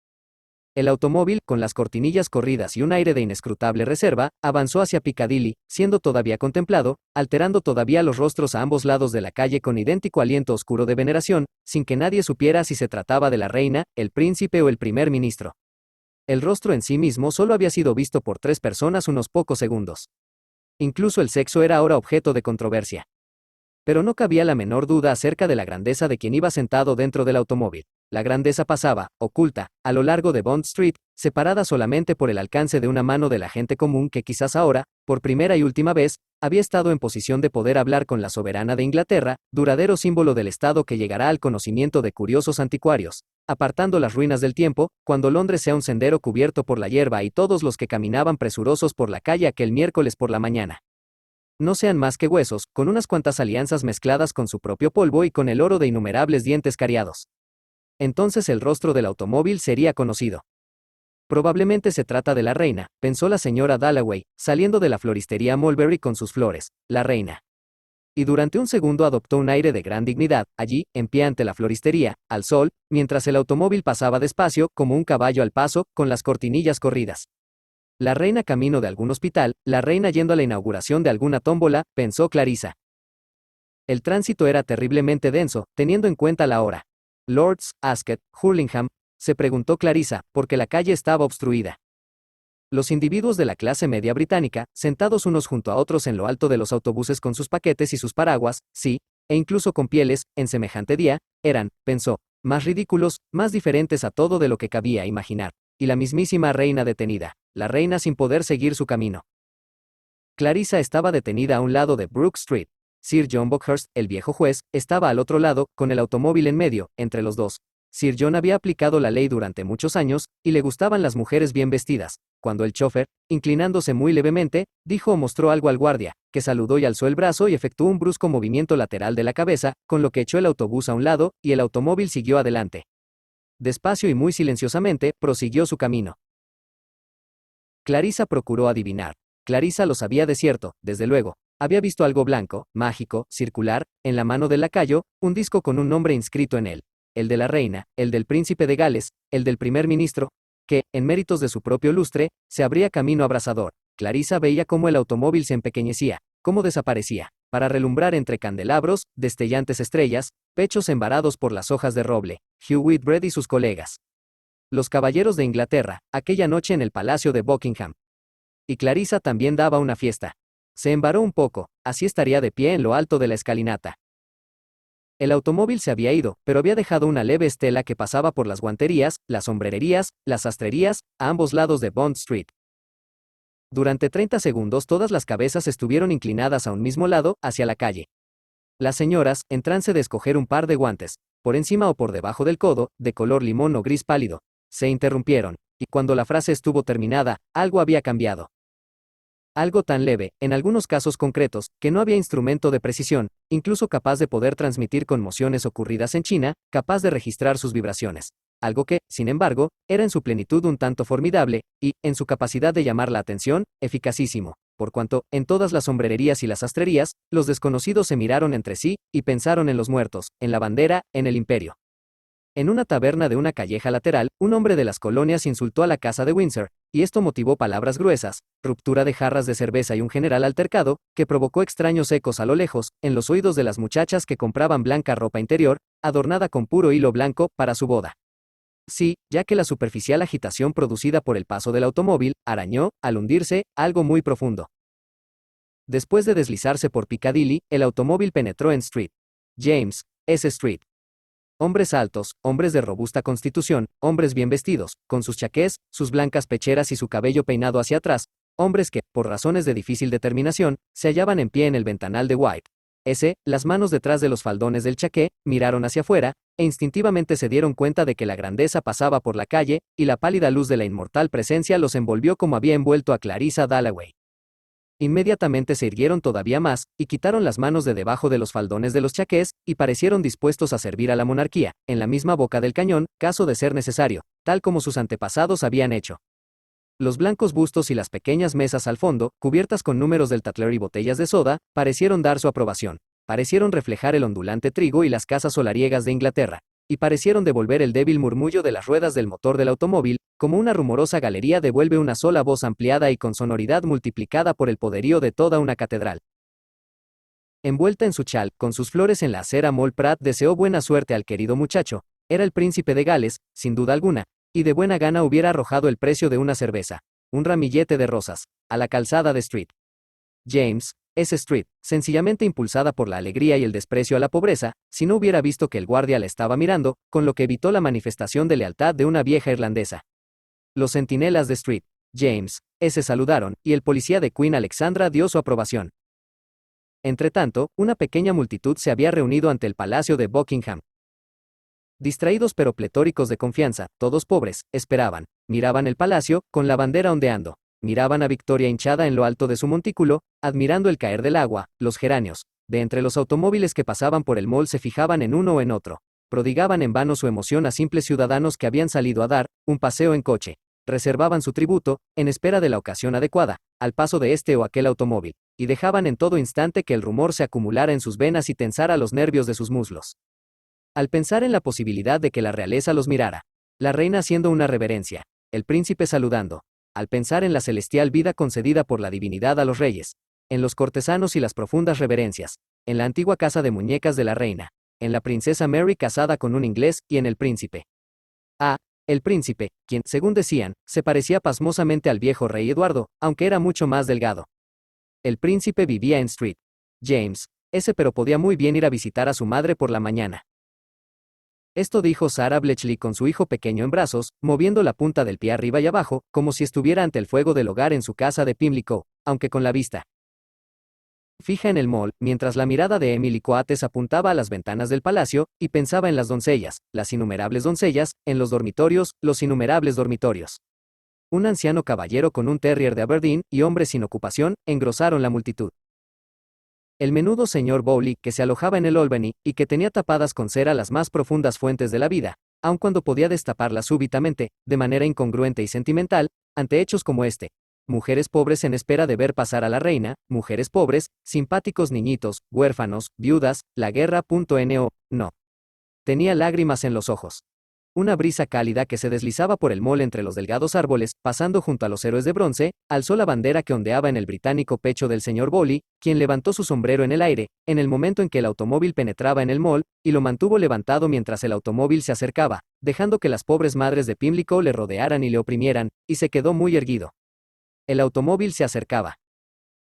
El automóvil, con las cortinillas corridas y un aire de inescrutable reserva, avanzó hacia Piccadilly, siendo todavía contemplado, alterando todavía los rostros a ambos lados de la calle con idéntico aliento oscuro de veneración, sin que nadie supiera si se trataba de la reina, el príncipe o el primer ministro. El rostro en sí mismo solo había sido visto por 3 personas unos pocos segundos. Incluso el sexo era ahora objeto de controversia. Pero no cabía la menor duda acerca de la grandeza de quien iba sentado dentro del automóvil. La grandeza pasaba, oculta, a lo largo de Bond Street, separada solamente por el alcance de una mano de la gente común que quizás ahora, por primera y última vez, había estado en posición de poder hablar con la soberana de Inglaterra, duradero símbolo del Estado que llegará al conocimiento de curiosos anticuarios, apartando las ruinas del tiempo, cuando Londres sea un sendero cubierto por la hierba y todos los que caminaban presurosos por la calle aquel miércoles por la mañana no sean más que huesos, con unas cuantas alianzas mezcladas con su propio polvo y con el oro de innumerables dientes cariados. Entonces el rostro del automóvil sería conocido. Probablemente se trata de la reina, pensó la señora Dalloway, saliendo de la floristería Mulberry con sus flores, la reina. Y durante un segundo adoptó un aire de gran dignidad, allí, en pie ante la floristería, al sol, mientras el automóvil pasaba despacio, como un caballo al paso, con las cortinillas corridas. La reina camino de algún hospital, la reina yendo a la inauguración de alguna tómbola, pensó Clarissa. El tránsito era terriblemente denso, teniendo en cuenta la hora. Lords, Ascot, Hurlingham, se preguntó Clarissa, porque la calle estaba obstruida. Los individuos de la clase media británica, sentados unos junto a otros en lo alto de los autobuses con sus paquetes y sus paraguas, sí, e incluso con pieles, en semejante día, eran, pensó, más ridículos, más diferentes a todo de lo que cabía imaginar. Y la mismísima reina detenida, la reina sin poder seguir su camino. Clarissa estaba detenida a un lado de Brook Street. Sir John Buckhurst, el viejo juez, estaba al otro lado, con el automóvil en medio, entre los dos. Sir John había aplicado la ley durante muchos años, y le gustaban las mujeres bien vestidas, cuando el chofer, inclinándose muy levemente, dijo o mostró algo al guardia, que saludó y alzó el brazo y efectuó un brusco movimiento lateral de la cabeza, con lo que echó el autobús a un lado, y el automóvil siguió adelante. Despacio y muy silenciosamente, prosiguió su camino. Clarissa procuró adivinar. Clarissa lo sabía de cierto, desde luego. Había visto algo blanco, mágico, circular, en la mano del lacayo, un disco con un nombre inscrito en él. El de la reina, el del príncipe de Gales, el del primer ministro, que, en méritos de su propio lustre, se abría camino abrasador. Clarissa veía cómo el automóvil se empequeñecía, cómo desaparecía, para relumbrar entre candelabros, destellantes estrellas, pechos embarados por las hojas de roble, Hugh Whitbread y sus colegas. Los caballeros de Inglaterra, aquella noche en el palacio de Buckingham. Y Clarissa también daba una fiesta. Se embaró un poco, así estaría de pie en lo alto de la escalinata. El automóvil se había ido, pero había dejado una leve estela que pasaba por las guanterías, las sombrererías, las sastrerías, a ambos lados de Bond Street. Durante 30 segundos todas las cabezas estuvieron inclinadas a un mismo lado, hacia la calle. Las señoras, en trance de escoger un par de guantes, por encima o por debajo del codo, de color limón o gris pálido, se interrumpieron, y cuando la frase estuvo terminada, algo había cambiado. Algo tan leve, en algunos casos concretos, que no había instrumento de precisión, incluso capaz de poder transmitir conmociones ocurridas en China, capaz de registrar sus vibraciones. Algo que, sin embargo, era en su plenitud un tanto formidable, y, en su capacidad de llamar la atención, eficacísimo, por cuanto, en todas las sombrererías y las sastrerías, los desconocidos se miraron entre sí, y pensaron en los muertos, en la bandera, en el imperio. En una taberna de una calleja lateral, un hombre de las colonias insultó a la casa de Windsor, y esto motivó palabras gruesas, ruptura de jarras de cerveza y un general altercado, que provocó extraños ecos a lo lejos, en los oídos de las muchachas que compraban blanca ropa interior, adornada con puro hilo blanco, para su boda. Sí, ya que la superficial agitación producida por el paso del automóvil, arañó, al hundirse, algo muy profundo. Después de deslizarse por Piccadilly, el automóvil penetró en Street James, S. Street. Hombres altos, hombres de robusta constitución, hombres bien vestidos, con sus chaqués, sus blancas pecheras y su cabello peinado hacia atrás, Hombres que, por razones de difícil determinación, se hallaban en pie en el ventanal de White. Las manos detrás de los faldones del chaqué, miraron hacia afuera, e instintivamente se dieron cuenta de que la grandeza pasaba por la calle, y la pálida luz de la inmortal presencia los envolvió como había envuelto a Clarissa Dalloway. Inmediatamente se irguieron todavía más, y quitaron las manos de debajo de los faldones de los chaqués, y parecieron dispuestos a servir a la monarquía, en la misma boca del cañón, caso de ser necesario, tal como sus antepasados habían hecho. Los blancos bustos y las pequeñas mesas al fondo, cubiertas con números del Tatler y botellas de soda, parecieron dar su aprobación. Parecieron reflejar el ondulante trigo y las casas solariegas de Inglaterra, y parecieron devolver el débil murmullo de las ruedas del motor del automóvil, como una rumorosa galería devuelve una sola voz ampliada y con sonoridad multiplicada por el poderío de toda una catedral. Envuelta en su chal, con sus flores en la acera, Moll Pratt deseó buena suerte al querido muchacho. Era el príncipe de Gales, sin duda alguna, y de buena gana hubiera arrojado el precio de una cerveza, un ramillete de rosas, a la calzada de Street James, Street, sencillamente impulsada por la alegría y el desprecio a la pobreza, si no hubiera visto que el guardia la estaba mirando, con lo que evitó la manifestación de lealtad de una vieja irlandesa. Los centinelas de Street James, saludaron, y el policía de Queen Alexandra dio su aprobación. Entretanto, una pequeña multitud se había reunido ante el palacio de Buckingham. Distraídos pero pletóricos de confianza, todos pobres, esperaban, miraban el palacio, con la bandera ondeando, miraban a Victoria hinchada en lo alto de su montículo, admirando el caer del agua, los geranios. De entre los automóviles que pasaban por el mall se fijaban en uno o en otro. Prodigaban en vano su emoción a simples ciudadanos que habían salido a dar un paseo en coche. Reservaban su tributo, en espera de la ocasión adecuada, al paso de este o aquel automóvil, y dejaban en todo instante que el rumor se acumulara en sus venas y tensara los nervios de sus muslos. Al pensar en la posibilidad de que la realeza los mirara, la reina haciendo una reverencia, el príncipe saludando, al pensar en la celestial vida concedida por la divinidad a los reyes, en los cortesanos y las profundas reverencias, en la antigua casa de muñecas de la reina, en la princesa Mary casada con un inglés y en el príncipe. El príncipe, quien, según decían, se parecía pasmosamente al viejo rey Eduardo, aunque era mucho más delgado. El príncipe vivía en Street James, pero podía muy bien ir a visitar a su madre por la mañana. Esto dijo Sarah Bletchley con su hijo pequeño en brazos, moviendo la punta del pie arriba y abajo, como si estuviera ante el fuego del hogar en su casa de Pimlico, aunque con la vista fija en el mall, mientras la mirada de Emily Coates apuntaba a las ventanas del palacio, y pensaba en las doncellas, las innumerables doncellas, en los dormitorios, los innumerables dormitorios. Un anciano caballero con un terrier de Aberdeen, y hombres sin ocupación, engrosaron la multitud. El menudo señor Bowley, que se alojaba en el Albany, y que tenía tapadas con cera las más profundas fuentes de la vida, aun cuando podía destaparlas súbitamente, de manera incongruente y sentimental, ante hechos como este. Mujeres pobres en espera de ver pasar a la reina, mujeres pobres, simpáticos niñitos, huérfanos, viudas, la guerra.no. Tenía lágrimas en los ojos. Una brisa cálida que se deslizaba por el mall entre los delgados árboles, pasando junto a los héroes de bronce, alzó la bandera que ondeaba en el británico pecho del señor Bowley, quien levantó su sombrero en el aire, en el momento en que el automóvil penetraba en el mall, y lo mantuvo levantado mientras el automóvil se acercaba, dejando que las pobres madres de Pimlico le rodearan y le oprimieran, y se quedó muy erguido. El automóvil se acercaba.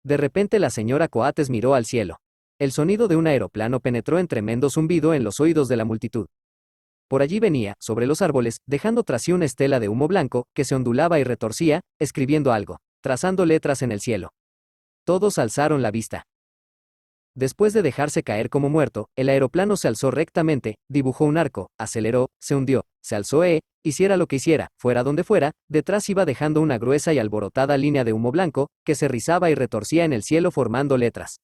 De repente la señora Coates miró al cielo. El sonido de un aeroplano penetró en tremendo zumbido en los oídos de la multitud. Por allí venía, sobre los árboles, dejando tras sí una estela de humo blanco, que se ondulaba y retorcía, escribiendo algo, trazando letras en el cielo. Todos alzaron la vista. Después de dejarse caer como muerto, el aeroplano se alzó rectamente, dibujó un arco, aceleró, se hundió, se alzó hiciera lo que hiciera, fuera donde fuera, detrás iba dejando una gruesa y alborotada línea de humo blanco, que se rizaba y retorcía en el cielo formando letras.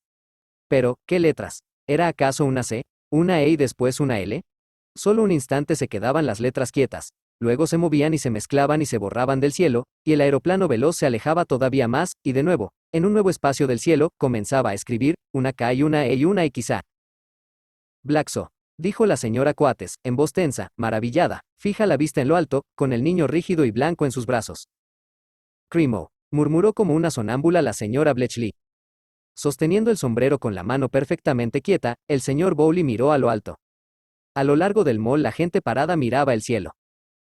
Pero, ¿qué letras? ¿Era acaso una C, una E y después una L? Solo un instante se quedaban las letras quietas, luego se movían y se mezclaban y se borraban del cielo, y el aeroplano veloz se alejaba todavía más, y de nuevo, en un nuevo espacio del cielo, comenzaba a escribir, una K y una E y una X. Blackso, dijo la señora Coates, en voz tensa, maravillada, fija la vista en lo alto, con el niño rígido y blanco en sus brazos. Cremo, murmuró como una sonámbula la señora Bletchley. Sosteniendo el sombrero con la mano perfectamente quieta, el señor Bowley miró a lo alto. A lo largo del mall la gente parada miraba el cielo.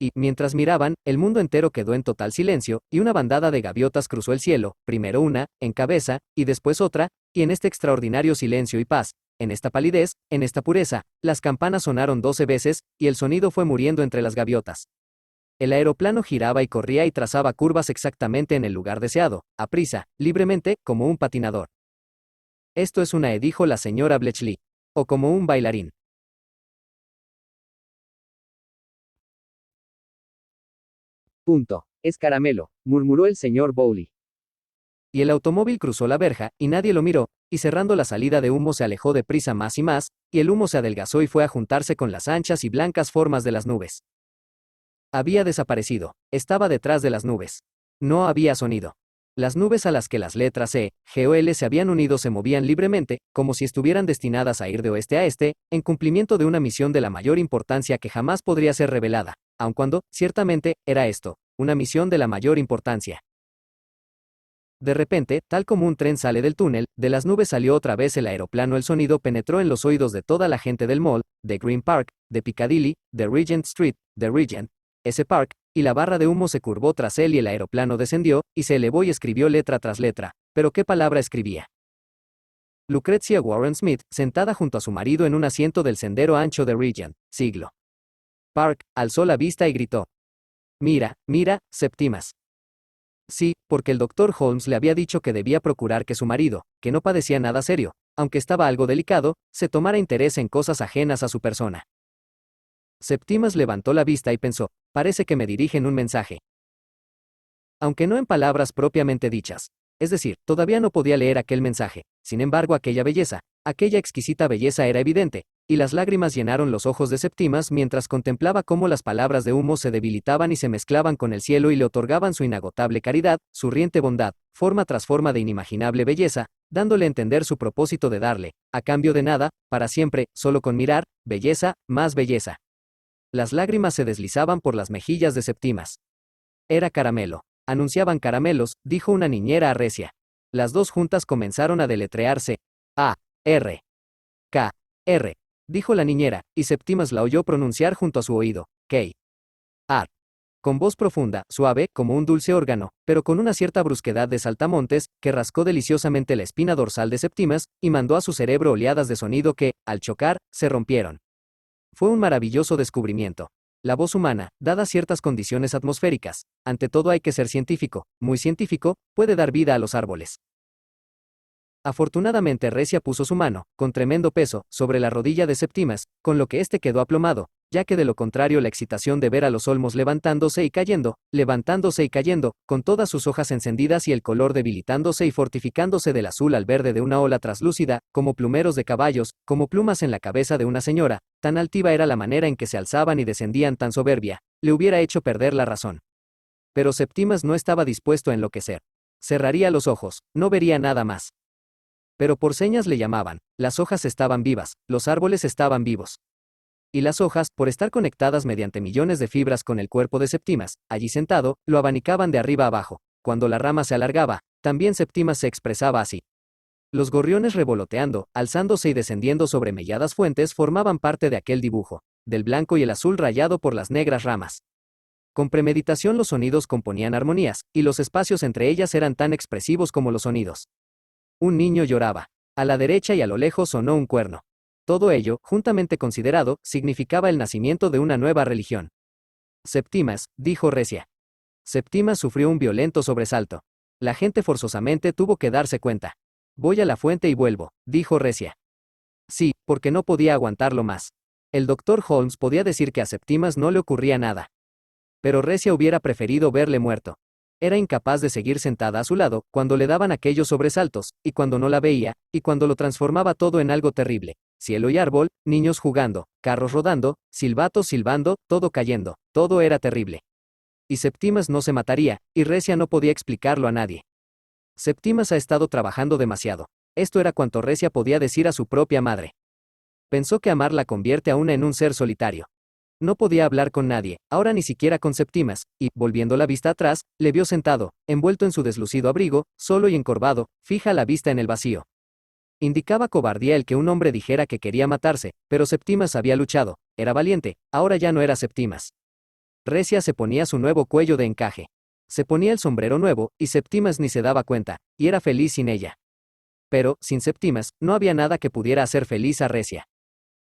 Y, mientras miraban, el mundo entero quedó en total silencio, y una bandada de gaviotas cruzó el cielo, primero una, en cabeza, y después otra, y en este extraordinario silencio y paz, en esta palidez, en esta pureza, las campanas sonaron 12 veces, y el sonido fue muriendo entre las gaviotas. El aeroplano giraba y corría y trazaba curvas exactamente en el lugar deseado, a prisa, libremente, como un patinador. Esto es una E, dijo la señora Bletchley. O como un bailarín. Punto. Es caramelo, murmuró el señor Bowley. Y el automóvil cruzó la verja, y nadie lo miró, y cerrando la salida de humo se alejó deprisa más y más, y el humo se adelgazó y fue a juntarse con las anchas y blancas formas de las nubes. Había desaparecido, estaba detrás de las nubes. No había sonido. Las nubes a las que las letras E, G o L se habían unido se movían libremente, como si estuvieran destinadas a ir de oeste a este, en cumplimiento de una misión de la mayor importancia que jamás podría ser revelada, aun cuando, ciertamente, era esto, una misión de la mayor importancia. De repente, tal como un tren sale del túnel, de las nubes salió otra vez el aeroplano. El sonido penetró en los oídos de toda la gente del Mall, de Green Park, de Piccadilly, de Regent Street, de Regent, S. Park, y la barra de humo se curvó tras él y el aeroplano descendió, y se elevó y escribió letra tras letra. ¿Pero qué palabra escribía? Lucrecia Warren Smith, sentada junto a su marido en un asiento del sendero ancho de Regent, siglo. Park, alzó la vista y gritó. Mira, mira, Septimas. Sí, porque el doctor Holmes le había dicho que debía procurar que su marido, que no padecía nada serio, aunque estaba algo delicado, se tomara interés en cosas ajenas a su persona. Septimas levantó la vista y pensó, parece que me dirigen un mensaje. Aunque no en palabras propiamente dichas. Es decir, todavía no podía leer aquel mensaje, sin embargo aquella belleza, aquella exquisita belleza era evidente, y las lágrimas llenaron los ojos de Septimas mientras contemplaba cómo las palabras de humo se debilitaban y se mezclaban con el cielo y le otorgaban su inagotable caridad, su riente bondad, forma tras forma de inimaginable belleza, dándole a entender su propósito de darle, a cambio de nada, para siempre, solo con mirar, belleza, más belleza. Las lágrimas se deslizaban por las mejillas de Septimas. Era caramelo. Anunciaban caramelos, dijo una niñera a Recia. Las dos juntas comenzaron a deletrearse. A, R, K, R, dijo la niñera, y Septimas la oyó pronunciar junto a su oído. K, R. Con voz profunda, suave, como un dulce órgano, pero con una cierta brusquedad de saltamontes, que rascó deliciosamente la espina dorsal de Septimas, y mandó a su cerebro oleadas de sonido que, al chocar, se rompieron. Fue un maravilloso descubrimiento. La voz humana, dadas ciertas condiciones atmosféricas, ante todo hay que ser científico, muy científico, puede dar vida a los árboles. Afortunadamente Recia puso su mano, con tremendo peso, sobre la rodilla de Septimas, con lo que éste quedó aplomado, ya que de lo contrario la excitación de ver a los olmos levantándose y cayendo, con todas sus hojas encendidas y el color debilitándose y fortificándose del azul al verde de una ola traslúcida, como plumeros de caballos, como plumas en la cabeza de una señora, tan altiva era la manera en que se alzaban y descendían tan soberbia, le hubiera hecho perder la razón. Pero Septimas no estaba dispuesto a enloquecer. Cerraría los ojos, no vería nada más. Pero por señas le llamaban, las hojas estaban vivas, los árboles estaban vivos. Y las hojas, por estar conectadas mediante millones de fibras con el cuerpo de Septimas, allí sentado, lo abanicaban de arriba abajo. Cuando la rama se alargaba, también Septimas se expresaba así. Los gorriones revoloteando, alzándose y descendiendo sobre melladas fuentes formaban parte de aquel dibujo, del blanco y el azul rayado por las negras ramas. Con premeditación los sonidos componían armonías, y los espacios entre ellas eran tan expresivos como los sonidos. Un niño lloraba. A la derecha y a lo lejos sonó un cuerno. Todo ello, juntamente considerado, significaba el nacimiento de una nueva religión. Septimas, dijo Recia. Septimas sufrió un violento sobresalto. La gente forzosamente tuvo que darse cuenta. Voy a la fuente y vuelvo, dijo Recia. Sí, porque no podía aguantarlo más. El doctor Holmes podía decir que a Septimas no le ocurría nada. Pero Recia hubiera preferido verle muerto. Era incapaz de seguir sentada a su lado, cuando le daban aquellos sobresaltos, y cuando no la veía, y cuando lo transformaba todo en algo terrible. Cielo y árbol, niños jugando, carros rodando, silbatos silbando, todo cayendo, todo era terrible. Y Septimas no se mataría, y Recia no podía explicarlo a nadie. Septimas ha estado trabajando demasiado. Esto era cuanto Recia podía decir a su propia madre. Pensó que amar la convierte a una en un ser solitario. No podía hablar con nadie, ahora ni siquiera con Septimas, y, volviendo la vista atrás, le vio sentado, envuelto en su deslucido abrigo, solo y encorvado, fija la vista en el vacío. Indicaba cobardía el que un hombre dijera que quería matarse, pero Septimas había luchado, era valiente, ahora ya no era Septimas. Recia se ponía su nuevo cuello de encaje. Se ponía el sombrero nuevo, y Septimas ni se daba cuenta, y era feliz sin ella. Pero, sin Septimas, no había nada que pudiera hacer feliz a Recia.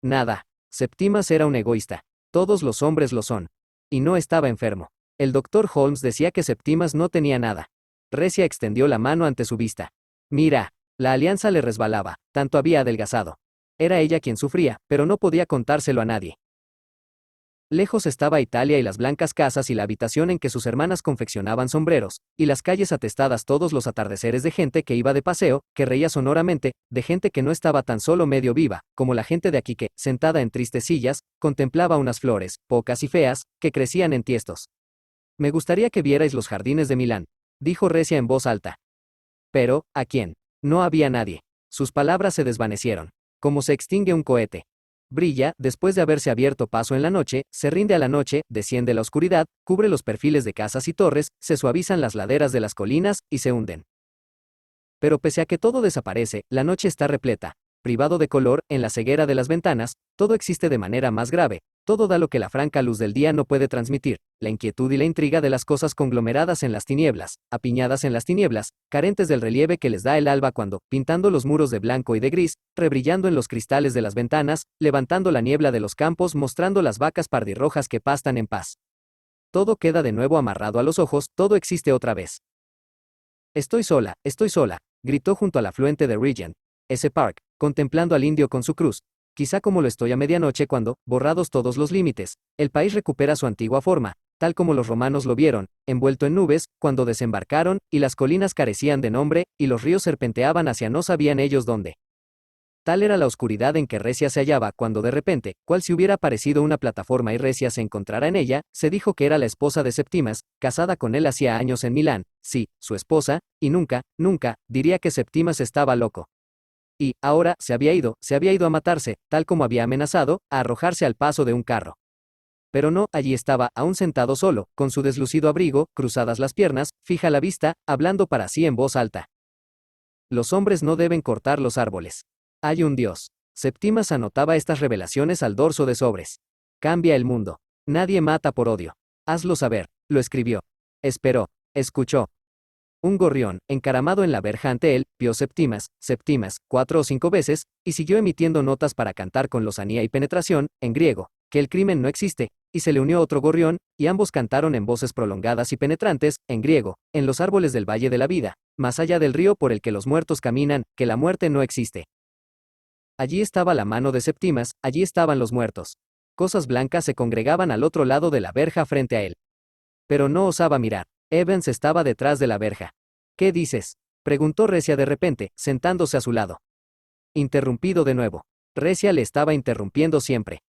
Nada. Septimas era un egoísta. Todos los hombres lo son. Y no estaba enfermo. El doctor Holmes decía que Septimas no tenía nada. Recia extendió la mano ante su vista. Mira, la alianza le resbalaba, tanto había adelgazado. Era ella quien sufría, pero no podía contárselo a nadie. Lejos estaba Italia y las blancas casas y la habitación en que sus hermanas confeccionaban sombreros, y las calles atestadas todos los atardeceres de gente que iba de paseo, que reía sonoramente, de gente que no estaba tan solo medio viva, como la gente de aquí que, sentada en tristes sillas, contemplaba unas flores, pocas y feas, que crecían en tiestos. Me gustaría que vierais los jardines de Milán, dijo Recia en voz alta. Pero, ¿a quién? No había nadie. Sus palabras se desvanecieron. Como se extingue un cohete. Brilla, después de haberse abierto paso en la noche, se rinde a la noche, desciende la oscuridad, cubre los perfiles de casas y torres, se suavizan las laderas de las colinas, y se hunden. Pero pese a que todo desaparece, la noche está repleta, privado de color, en la ceguera de las ventanas, todo existe de manera más grave, todo da lo que la franca luz del día no puede transmitir, la inquietud y la intriga de las cosas conglomeradas en las tinieblas, apiñadas en las tinieblas, carentes del relieve que les da el alba cuando, pintando los muros de blanco y de gris, rebrillando en los cristales de las ventanas, levantando la niebla de los campos, mostrando las vacas pardirrojas que pastan en paz. Todo queda de nuevo amarrado a los ojos, todo existe otra vez. Estoy sola, gritó junto al afluente de Regent, ese Park, contemplando al indio con su cruz, quizá como lo estoy a medianoche cuando, borrados todos los límites, el país recupera su antigua forma, tal como los romanos lo vieron, envuelto en nubes, cuando desembarcaron, y las colinas carecían de nombre, y los ríos serpenteaban hacia no sabían ellos dónde. Tal era la oscuridad en que Recia se hallaba cuando de repente, cual si hubiera aparecido una plataforma y Recia se encontrara en ella, se dijo que era la esposa de Septimas, casada con él hacía años en Milán, sí, su esposa, y nunca, nunca, diría que Septimas estaba loco. Y, ahora, se había ido a matarse, tal como había amenazado, a arrojarse al paso de un carro. Pero no, allí estaba, aún sentado solo, con su deslucido abrigo, cruzadas las piernas, fija la vista, hablando para sí en voz alta. Los hombres no deben cortar los árboles. Hay un Dios. Septimas anotaba estas revelaciones al dorso de sobres. Cambia el mundo. Nadie mata por odio. Hazlo saber. Lo escribió. Esperó. Escuchó. Un gorrión, encaramado en la verja ante él, vio Septimas, 4 o 5 veces, y siguió emitiendo notas para cantar con lozanía y penetración, en griego, que el crimen no existe, y se le unió otro gorrión, y ambos cantaron en voces prolongadas y penetrantes, en griego, en los árboles del Valle de la Vida, más allá del río por el que los muertos caminan, que la muerte no existe. Allí estaba la mano de Septimas, allí estaban los muertos. Cosas blancas se congregaban al otro lado de la verja frente a él. Pero no osaba mirar. Evans estaba detrás de la verja. ¿Qué dices? Preguntó Recia de repente, sentándose a su lado. Interrumpido de nuevo. Recia le estaba interrumpiendo siempre.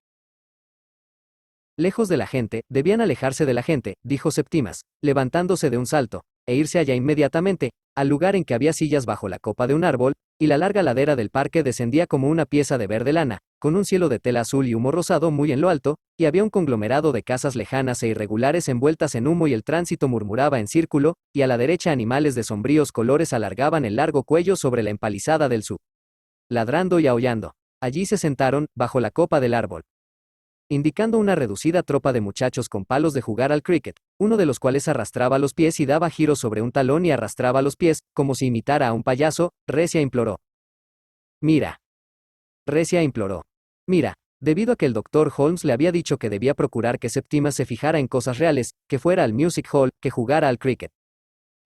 Lejos de la gente, debían alejarse de la gente, dijo Septimas, levantándose de un salto, e irse allá inmediatamente, al lugar en que había sillas bajo la copa de un árbol, y la larga ladera del parque descendía como una pieza de verde lana, con un cielo de tela azul y humo rosado muy en lo alto, y había un conglomerado de casas lejanas e irregulares envueltas en humo y el tránsito murmuraba en círculo, y a la derecha animales de sombríos colores alargaban el largo cuello sobre la empalizada del sur. Ladrando y aullando. Allí se sentaron, bajo la copa del árbol, indicando una reducida tropa de muchachos con palos de jugar al cricket, uno de los cuales arrastraba los pies y daba giros sobre un talón y arrastraba los pies, como si imitara a un payaso. Recia imploró. Mira. Recia imploró. Mira, debido a que el doctor Holmes le había dicho que debía procurar que Septimas se fijara en cosas reales, que fuera al music hall, que jugara al cricket.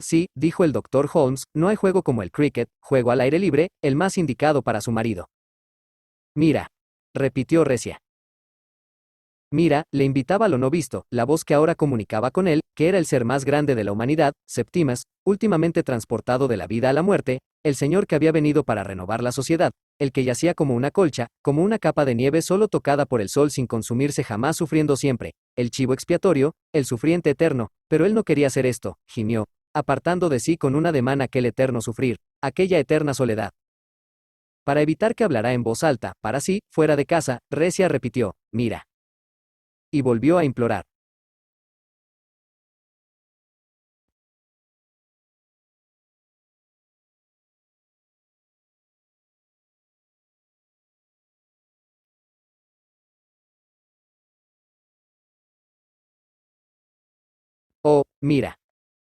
Sí, dijo el doctor Holmes, no hay juego como el cricket, juego al aire libre, el más indicado para su marido. Mira. Repitió Recia. Mira, le invitaba a lo no visto, la voz que ahora comunicaba con él, que era el ser más grande de la humanidad, Septimas, últimamente transportado de la vida a la muerte, el señor que había venido para renovar la sociedad, el que yacía como una colcha, como una capa de nieve solo tocada por el sol sin consumirse jamás sufriendo siempre, el chivo expiatorio, el sufriente eterno, pero él no quería hacer esto, gimió, apartando de sí con un ademán aquel eterno sufrir, aquella eterna soledad. Para evitar que hablara en voz alta, para sí, fuera de casa, Recia repitió, mira. Y volvió a implorar. Oh, mira.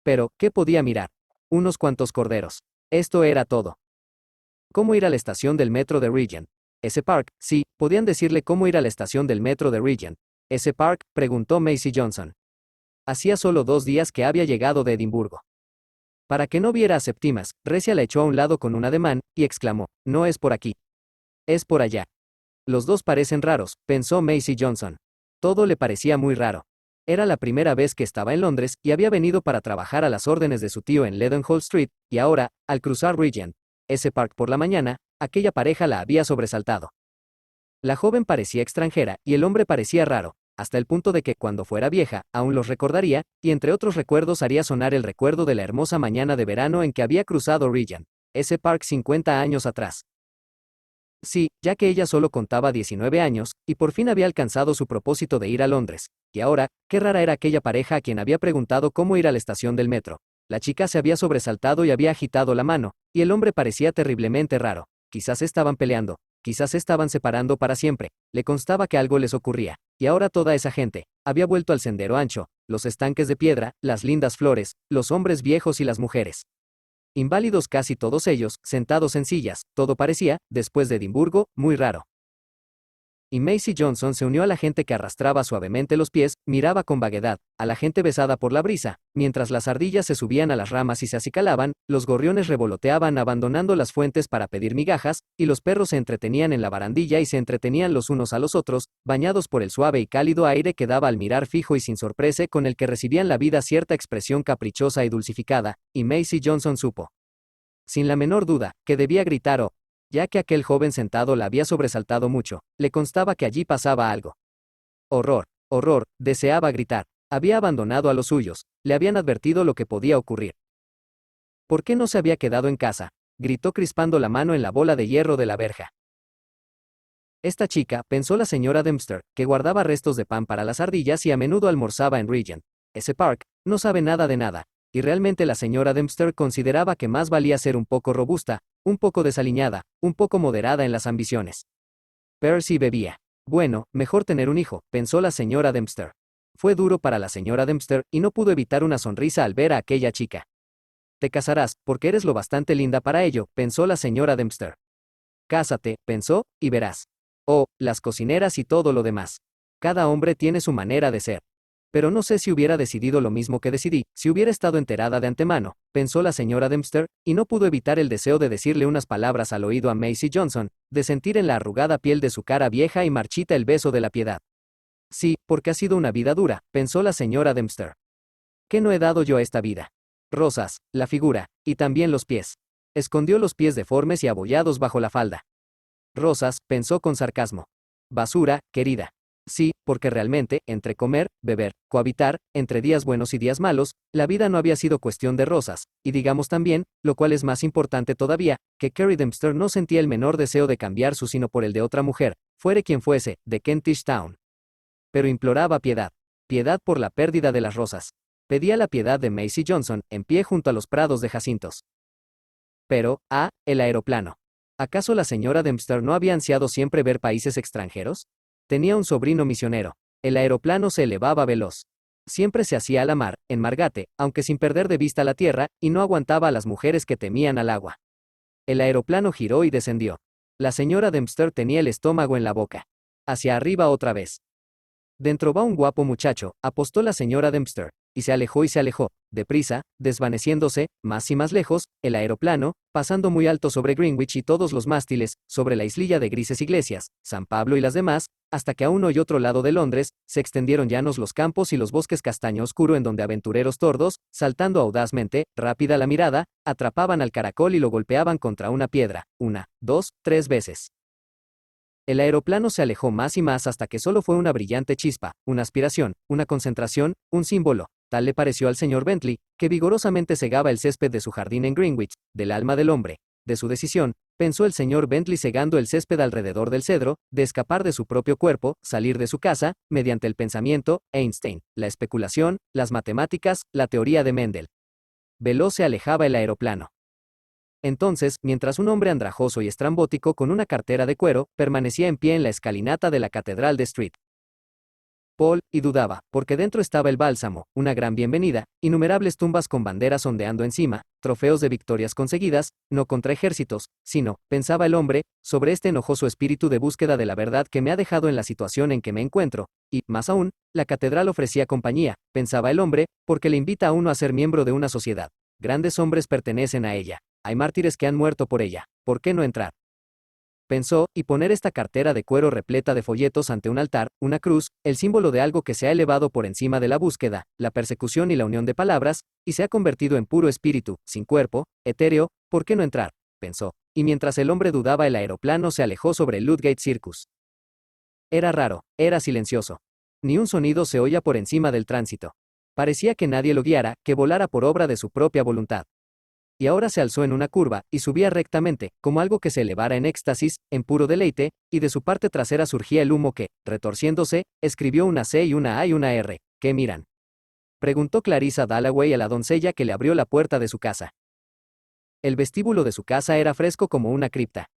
Pero, ¿qué podía mirar? Unos cuantos corderos. Esto era todo. ¿Cómo ir a la estación del metro de Regent? Ese Park, sí, podían decirle cómo ir a la estación del metro de Regent. ¿Ese Park?, preguntó Maisie Johnson. Hacía solo 2 días que había llegado de Edimburgo. Para que no viera a Septimas, Recia la echó a un lado con un ademán, y exclamó, no es por aquí. Es por allá. Los dos parecen raros, pensó Maisie Johnson. Todo le parecía muy raro. Era la primera vez que estaba en Londres, y había venido para trabajar a las órdenes de su tío en Leadenhall Street, y ahora, al cruzar Regent, ese Park por la mañana, aquella pareja la había sobresaltado. La joven parecía extranjera, y el hombre parecía raro, hasta el punto de que, cuando fuera vieja, aún los recordaría, y entre otros recuerdos haría sonar el recuerdo de la hermosa mañana de verano en que había cruzado Regent, ese Park 50 años atrás. Sí, ya que ella solo contaba 19 años, y por fin había alcanzado su propósito de ir a Londres. Y ahora, qué rara era aquella pareja a quien había preguntado cómo ir a la estación del metro. La chica se había sobresaltado y había agitado la mano, y el hombre parecía terriblemente raro. Quizás estaban peleando, quizás se estaban separando para siempre. Le constaba que algo les ocurría. Y ahora toda esa gente había vuelto al sendero ancho, los estanques de piedra, las lindas flores, los hombres viejos y las mujeres. Inválidos casi todos ellos, sentados en sillas, todo parecía, después de Edimburgo, muy raro. Y Maisie Johnson se unió a la gente que arrastraba suavemente los pies, miraba con vaguedad, a la gente besada por la brisa, mientras las ardillas se subían a las ramas y se acicalaban, los gorriones revoloteaban abandonando las fuentes para pedir migajas, y los perros se entretenían en la barandilla y se entretenían los unos a los otros, bañados por el suave y cálido aire que daba al mirar fijo y sin sorpresa con el que recibían la vida cierta expresión caprichosa y dulcificada, y Maisie Johnson supo, sin la menor duda, que debía gritar o, ya que aquel joven sentado la había sobresaltado mucho, le constaba que allí pasaba algo. Horror, horror, deseaba gritar. Había abandonado a los suyos, le habían advertido lo que podía ocurrir. ¿Por qué no se había quedado en casa?, gritó crispando la mano en la bola de hierro de la verja. Esta chica, pensó la señora Dempster, que guardaba restos de pan para las ardillas y a menudo almorzaba en Regent, ese Park, no sabe nada de nada. Y realmente la señora Dempster consideraba que más valía ser un poco robusta, un poco desaliñada, un poco moderada en las ambiciones. Percy bebía. Bueno, mejor tener un hijo, pensó la señora Dempster. Fue duro para la señora Dempster, y no pudo evitar una sonrisa al ver a aquella chica. Te casarás, porque eres lo bastante linda para ello, pensó la señora Dempster. Cásate, pensó, y verás. Oh, las cocineras y todo lo demás. Cada hombre tiene su manera de ser. Pero no sé si hubiera decidido lo mismo que decidí, si hubiera estado enterada de antemano, pensó la señora Dempster, y no pudo evitar el deseo de decirle unas palabras al oído a Maisie Johnson, de sentir en la arrugada piel de su cara vieja y marchita el beso de la piedad. Sí, porque ha sido una vida dura, pensó la señora Dempster. ¿Qué no he dado yo a esta vida? Rosas, la figura, y también los pies. Escondió los pies deformes y abollados bajo la falda. Rosas, pensó con sarcasmo. Basura, querida. Sí, porque realmente, entre comer, beber, cohabitar, entre días buenos y días malos, la vida no había sido cuestión de rosas, y digamos también, lo cual es más importante todavía, que Carrie Dempster no sentía el menor deseo de cambiar su sino por el de otra mujer, fuere quien fuese, de Kentish Town. Pero imploraba piedad. Piedad por la pérdida de las rosas. Pedía la piedad de Maisie Johnson, en pie junto a los prados de jacintos. Pero, el aeroplano. ¿Acaso la señora Dempster no había ansiado siempre ver países extranjeros? Tenía un sobrino misionero. El aeroplano se elevaba veloz. Siempre se hacía a la mar, en Margate, aunque sin perder de vista la tierra, y no aguantaba a las mujeres que temían al agua. El aeroplano giró y descendió. La señora Dempster tenía el estómago en la boca. Hacia arriba otra vez. Dentro va un guapo muchacho, apostó la señora Dempster, y se alejó, deprisa, desvaneciéndose, más y más lejos, el aeroplano, pasando muy alto sobre Greenwich y todos los mástiles, sobre la islilla de grises iglesias, San Pablo y las demás, hasta que a uno y otro lado de Londres, se extendieron llanos los campos y los bosques castaño oscuro en donde aventureros tordos, saltando audazmente, rápida la mirada, atrapaban al caracol y lo golpeaban contra una piedra, 1, 2, 3 veces. El aeroplano se alejó más y más hasta que solo fue una brillante chispa, una aspiración, una concentración, un símbolo. Tal le pareció al señor Bentley, que vigorosamente segaba el césped de su jardín en Greenwich, del alma del hombre, de su decisión, pensó el señor Bentley segando el césped alrededor del cedro, de escapar de su propio cuerpo, salir de su casa, mediante el pensamiento, Einstein, la especulación, las matemáticas, la teoría de Mendel. Veloz se alejaba el aeroplano. Entonces, mientras un hombre andrajoso y estrambótico con una cartera de cuero, permanecía en pie en la escalinata de la Catedral de Street. Paul, y dudaba, porque dentro estaba el bálsamo, una gran bienvenida, innumerables tumbas con banderas ondeando encima, trofeos de victorias conseguidas, no contra ejércitos, sino, pensaba el hombre, sobre este enojoso espíritu de búsqueda de la verdad que me ha dejado en la situación en que me encuentro, y, más aún, la catedral ofrecía compañía, pensaba el hombre, porque le invita a uno a ser miembro de una sociedad. Grandes hombres pertenecen a ella, hay mártires que han muerto por ella, ¿por qué no entrar? Pensó, y poner esta cartera de cuero repleta de folletos ante un altar, una cruz, el símbolo de algo que se ha elevado por encima de la búsqueda, la persecución y la unión de palabras, y se ha convertido en puro espíritu, sin cuerpo, etéreo, ¿por qué no entrar? Pensó, y mientras el hombre dudaba el aeroplano se alejó sobre el Ludgate Circus. Era raro, era silencioso. Ni un sonido se oía por encima del tránsito. Parecía que nadie lo guiara, que volara por obra de su propia voluntad. Y ahora se alzó en una curva, y subía rectamente, como algo que se elevara en éxtasis, en puro deleite, y de su parte trasera surgía el humo que, retorciéndose, escribió una C y una A y una R. ¿Qué miran? Preguntó Clarissa Dalloway a la doncella que le abrió la puerta de su casa. El vestíbulo de su casa era fresco como una cripta.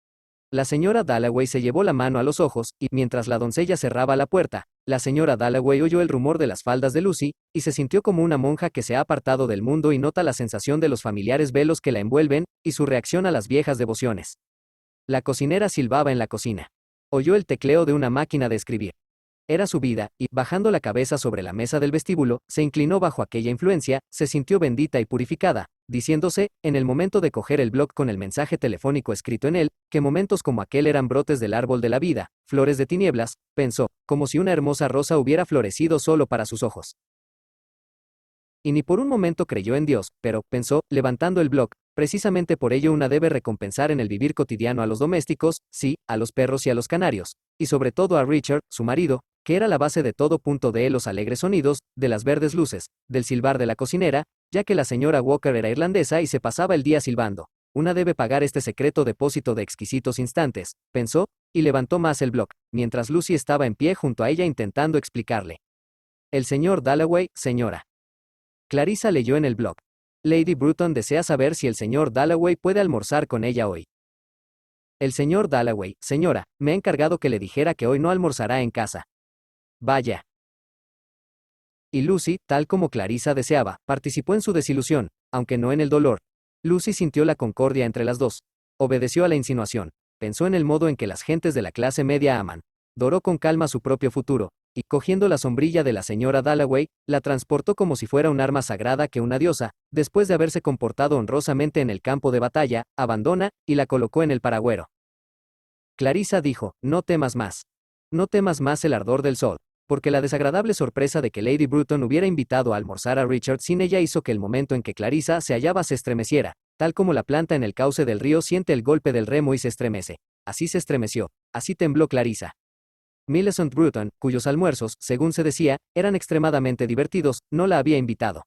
La señora Dalloway se llevó la mano a los ojos, y mientras la doncella cerraba la puerta, la señora Dalloway oyó el rumor de las faldas de Lucy, y se sintió como una monja que se ha apartado del mundo y nota la sensación de los familiares velos que la envuelven, y su reacción a las viejas devociones. La cocinera silbaba en la cocina. Oyó el tecleo de una máquina de escribir. Era su vida, y, bajando la cabeza sobre la mesa del vestíbulo, se inclinó bajo aquella influencia, se sintió bendita y purificada, diciéndose, en el momento de coger el bloc con el mensaje telefónico escrito en él, que momentos como aquel eran brotes del árbol de la vida, flores de tinieblas, pensó, como si una hermosa rosa hubiera florecido solo para sus ojos. Y ni por un momento creyó en Dios, pero, pensó, levantando el bloc, precisamente por ello una debe recompensar en el vivir cotidiano a los domésticos, sí, a los perros y a los canarios, y sobre todo a Richard, su marido, que era la base de todo punto de los alegres sonidos, de las verdes luces, del silbar de la cocinera, ya que la señora Walker era irlandesa y se pasaba el día silbando. Una debe pagar este secreto depósito de exquisitos instantes, pensó, y levantó más el bloc, mientras Lucy estaba en pie junto a ella intentando explicarle. El señor Dalloway, señora. Clarissa leyó en el blog. Lady Bruton desea saber si el señor Dalloway puede almorzar con ella hoy. El señor Dalloway, señora, me ha encargado que le dijera que hoy no almorzará en casa. Vaya. Y Lucy, tal como Clarissa deseaba, participó en su desilusión, aunque no en el dolor. Lucy sintió la concordia entre las dos. Obedeció a la insinuación. Pensó en el modo en que las gentes de la clase media aman. Doró con calma su propio futuro, y, cogiendo la sombrilla de la señora Dalloway, la transportó como si fuera un arma sagrada que una diosa, después de haberse comportado honrosamente en el campo de batalla, abandona, y la colocó en el paragüero. Clarissa dijo, no temas más. No temas más el ardor del sol, porque la desagradable sorpresa de que Lady Bruton hubiera invitado a almorzar a Richard sin ella hizo que el momento en que Clarissa se hallaba se estremeciera, tal como la planta en el cauce del río siente el golpe del remo y se estremece. Así se estremeció, así tembló Clarissa. Millicent Bruton, cuyos almuerzos, según se decía, eran extremadamente divertidos, no la había invitado.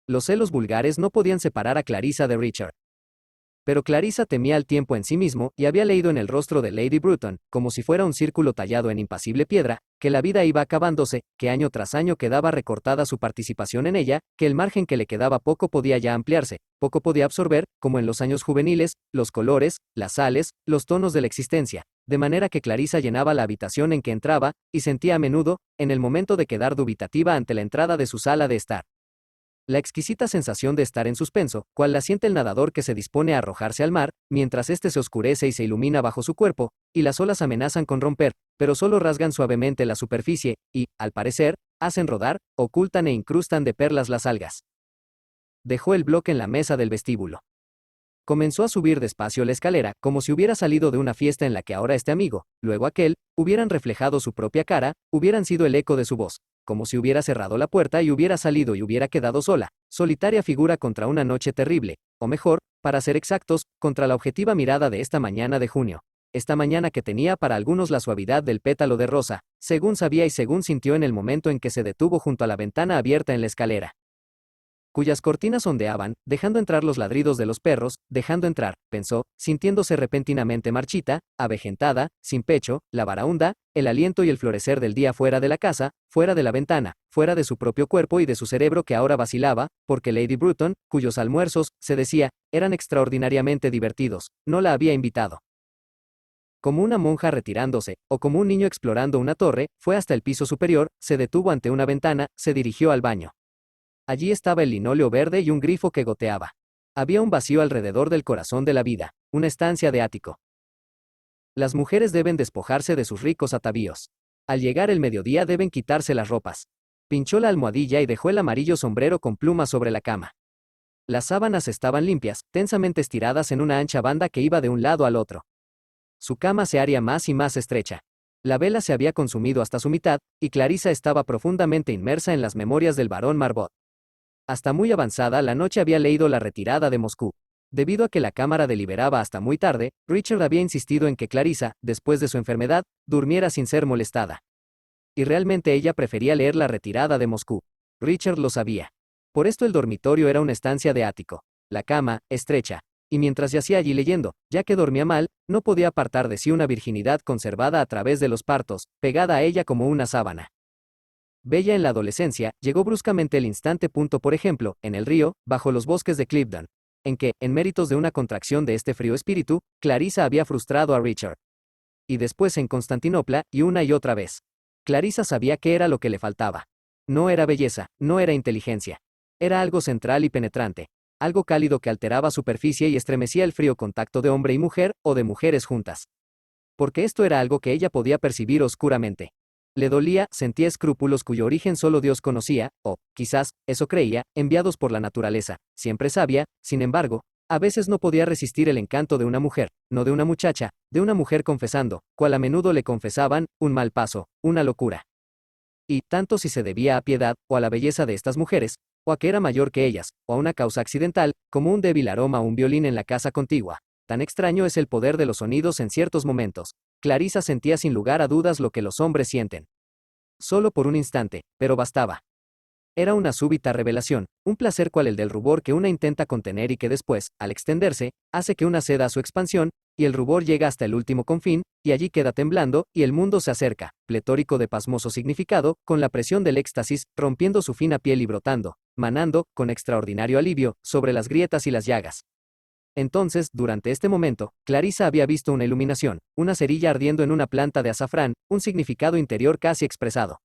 Los celos vulgares no podían separar a Clarissa de Richard. Pero Clarissa temía al tiempo en sí mismo, y había leído en el rostro de Lady Bruton, como si fuera un círculo tallado en impasible piedra, que la vida iba acabándose, que año tras año quedaba recortada su participación en ella, que el margen que le quedaba poco podía ya ampliarse, poco podía absorber, como en los años juveniles, los colores, las sales, los tonos de la existencia, de manera que Clarissa llenaba la habitación en que entraba, y sentía a menudo, en el momento de quedar dubitativa ante la entrada de su sala de estar, la exquisita sensación de estar en suspenso, cual la siente el nadador que se dispone a arrojarse al mar, mientras éste se oscurece y se ilumina bajo su cuerpo, y las olas amenazan con romper, pero solo rasgan suavemente la superficie, y, al parecer, hacen rodar, ocultan e incrustan de perlas las algas. Dejó el bloque en la mesa del vestíbulo. Comenzó a subir despacio la escalera, como si hubiera salido de una fiesta en la que ahora este amigo, luego aquel, hubieran reflejado su propia cara, hubieran sido el eco de su voz, como si hubiera cerrado la puerta y hubiera salido y hubiera quedado sola, solitaria figura contra una noche terrible, o mejor, para ser exactos, contra la objetiva mirada de esta mañana de junio. Esta mañana que tenía para algunos la suavidad del pétalo de rosa, según sabía y según sintió en el momento en que se detuvo junto a la ventana abierta en la escalera, cuyas cortinas ondeaban, dejando entrar los ladridos de los perros, dejando entrar, pensó, sintiéndose repentinamente marchita, avejentada, sin pecho, la varaunda, el aliento y el florecer del día fuera de la casa, fuera de la ventana, fuera de su propio cuerpo y de su cerebro que ahora vacilaba, porque Lady Bruton, cuyos almuerzos, se decía, eran extraordinariamente divertidos, no la había invitado. Como una monja retirándose, o como un niño explorando una torre, fue hasta el piso superior, se detuvo ante una ventana, se dirigió al baño. Allí estaba el linóleo verde y un grifo que goteaba. Había un vacío alrededor del corazón de la vida, una estancia de ático. Las mujeres deben despojarse de sus ricos atavíos. Al llegar el mediodía deben quitarse las ropas. Pinchó la almohadilla y dejó el amarillo sombrero con plumas sobre la cama. Las sábanas estaban limpias, tensamente estiradas en una ancha banda que iba de un lado al otro. Su cama se haría más y más estrecha. La vela se había consumido hasta su mitad, y Clarissa estaba profundamente inmersa en las memorias del barón Marbot. Hasta muy avanzada la noche había leído La retirada de Moscú. Debido a que la cámara deliberaba hasta muy tarde, Richard había insistido en que Clarissa, después de su enfermedad, durmiera sin ser molestada. Y realmente ella prefería leer La retirada de Moscú. Richard lo sabía. Por esto el dormitorio era una estancia de ático. La cama, estrecha. Y mientras yacía allí leyendo, ya que dormía mal, no podía apartar de sí una virginidad conservada a través de los partos, pegada a ella como una sábana. Bella en la adolescencia, llegó bruscamente el instante punto por ejemplo, en el río, bajo los bosques de Clifton, en que, en méritos de una contracción de este frío espíritu, Clarissa había frustrado a Richard. Y después en Constantinopla, y una y otra vez. Clarissa sabía qué era lo que le faltaba. No era belleza, no era inteligencia. Era algo central y penetrante. Algo cálido que alteraba superficie y estremecía el frío contacto de hombre y mujer, o de mujeres juntas. Porque esto era algo que ella podía percibir oscuramente. Le dolía, sentía escrúpulos cuyo origen solo Dios conocía, o, quizás, eso creía, enviados por la naturaleza, siempre sabia, sin embargo, a veces no podía resistir el encanto de una mujer, no de una muchacha, de una mujer confesando, cual a menudo le confesaban, un mal paso, una locura. Y, tanto si se debía a piedad, o a la belleza de estas mujeres, o a que era mayor que ellas, o a una causa accidental, como un débil aroma o un violín en la casa contigua. Tan extraño es el poder de los sonidos en ciertos momentos. Clarissa sentía sin lugar a dudas lo que los hombres sienten. Solo por un instante, pero bastaba. Era una súbita revelación, un placer cual el del rubor que una intenta contener y que después, al extenderse, hace que una ceda a su expansión, y el rubor llega hasta el último confín, y allí queda temblando, y el mundo se acerca, pletórico de pasmoso significado, con la presión del éxtasis, rompiendo su fina piel y brotando, manando, con extraordinario alivio, sobre las grietas y las llagas. Entonces, durante este momento, Clarissa había visto una iluminación, una cerilla ardiendo en una planta de azafrán, un significado interior casi expresado.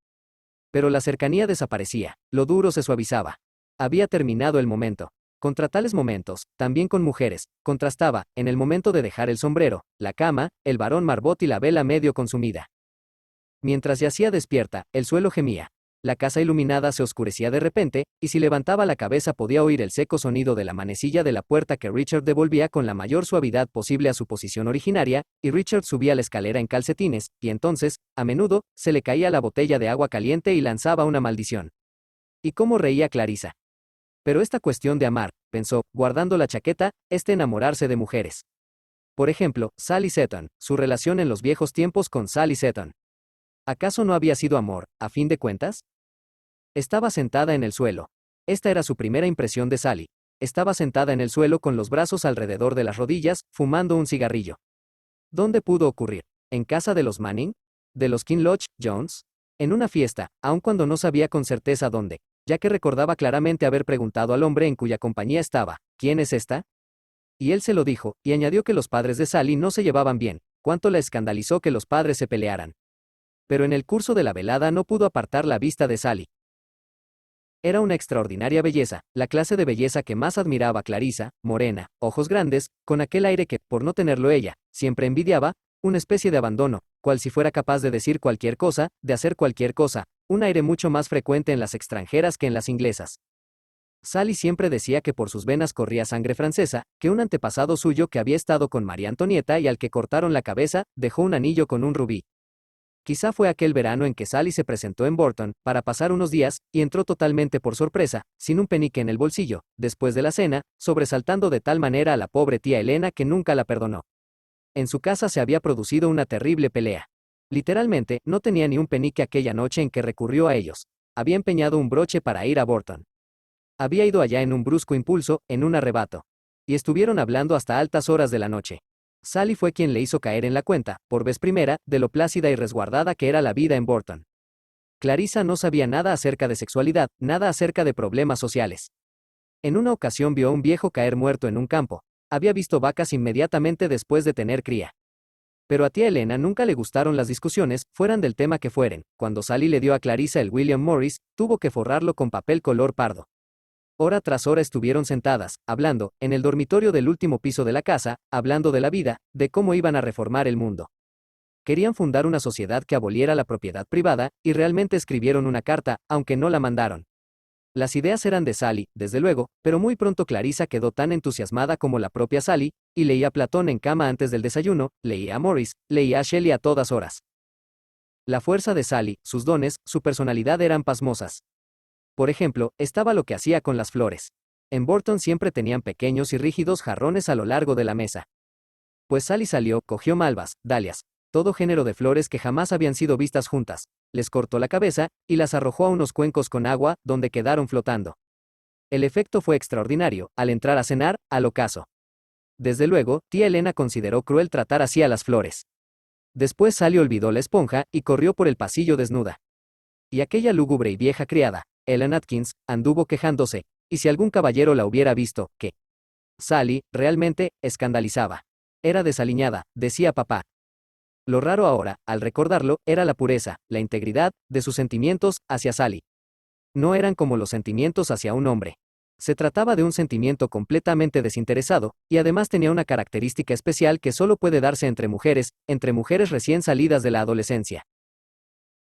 Pero la cercanía desaparecía, lo duro se suavizaba. Había terminado el momento. Contra tales momentos, también con mujeres, contrastaba, en el momento de dejar el sombrero, la cama, el barón Marbot y la vela medio consumida. Mientras yacía despierta, el suelo gemía. La casa iluminada se oscurecía de repente, y si levantaba la cabeza podía oír el seco sonido de la manecilla de la puerta que Richard devolvía con la mayor suavidad posible a su posición originaria, y Richard subía la escalera en calcetines, y entonces, a menudo, se le caía la botella de agua caliente y lanzaba una maldición. Y cómo reía Clarissa. Pero esta cuestión de amar, pensó, guardando la chaqueta, es de enamorarse de mujeres. Por ejemplo, Sally Seton, su relación en los viejos tiempos con Sally Seton. ¿Acaso no había sido amor, a fin de cuentas? Estaba sentada en el suelo. Esta era su primera impresión de Sally. Estaba sentada en el suelo con los brazos alrededor de las rodillas, fumando un cigarrillo. ¿Dónde pudo ocurrir? ¿En casa de los Manning? ¿De los Kinloch, Jones? En una fiesta, aun cuando no sabía con certeza dónde, ya que recordaba claramente haber preguntado al hombre en cuya compañía estaba, ¿quién es esta? Y él se lo dijo, y añadió que los padres de Sally no se llevaban bien, cuánto la escandalizó que los padres se pelearan. Pero en el curso de la velada no pudo apartar la vista de Sally. Era una extraordinaria belleza, la clase de belleza que más admiraba Clarissa, morena, ojos grandes, con aquel aire que, por no tenerlo ella, siempre envidiaba, una especie de abandono, cual si fuera capaz de decir cualquier cosa, de hacer cualquier cosa, un aire mucho más frecuente en las extranjeras que en las inglesas. Sally siempre decía que por sus venas corría sangre francesa, que un antepasado suyo que había estado con María Antonieta y al que cortaron la cabeza, dejó un anillo con un rubí. Quizá fue aquel verano en que Sally se presentó en Bourton, para pasar unos días, y entró totalmente por sorpresa, sin un penique en el bolsillo, después de la cena, sobresaltando de tal manera a la pobre tía Elena que nunca la perdonó. En su casa se había producido una terrible pelea. Literalmente, no tenía ni un penique aquella noche en que recurrió a ellos. Había empeñado un broche para ir a Bourton. Había ido allá en un brusco impulso, en un arrebato. Y estuvieron hablando hasta altas horas de la noche. Sally fue quien le hizo caer en la cuenta, por vez primera, de lo plácida y resguardada que era la vida en Bourton. Clarissa no sabía nada acerca de sexualidad, nada acerca de problemas sociales. En una ocasión vio a un viejo caer muerto en un campo. Había visto vacas inmediatamente después de tener cría. Pero a tía Elena nunca le gustaron las discusiones, fueran del tema que fueren. Cuando Sally le dio a Clarissa el William Morris, tuvo que forrarlo con papel color pardo. Hora tras hora estuvieron sentadas, hablando, en el dormitorio del último piso de la casa, hablando de la vida, de cómo iban a reformar el mundo. Querían fundar una sociedad que aboliera la propiedad privada, y realmente escribieron una carta, aunque no la mandaron. Las ideas eran de Sally, desde luego, pero muy pronto Clarissa quedó tan entusiasmada como la propia Sally, y leía a Platón en cama antes del desayuno, leía a Morris, leía a Shelley a todas horas. La fuerza de Sally, sus dones, su personalidad eran pasmosas. Por ejemplo, estaba lo que hacía con las flores. En Burton siempre tenían pequeños y rígidos jarrones a lo largo de la mesa. Pues Sally salió, cogió malvas, dalias, todo género de flores que jamás habían sido vistas juntas, les cortó la cabeza, y las arrojó a unos cuencos con agua, donde quedaron flotando. El efecto fue extraordinario, al entrar a cenar, al ocaso. Desde luego, tía Elena consideró cruel tratar así a las flores. Después Sally olvidó la esponja, y corrió por el pasillo desnuda. Y aquella lúgubre y vieja criada, Ellen Atkins, anduvo quejándose, y si algún caballero la hubiera visto, que Sally, realmente, escandalizaba. Era desaliñada, decía papá. Lo raro ahora, al recordarlo, era la pureza, la integridad, de sus sentimientos hacia Sally. No eran como los sentimientos hacia un hombre. Se trataba de un sentimiento completamente desinteresado, y además tenía una característica especial que solo puede darse entre mujeres recién salidas de la adolescencia.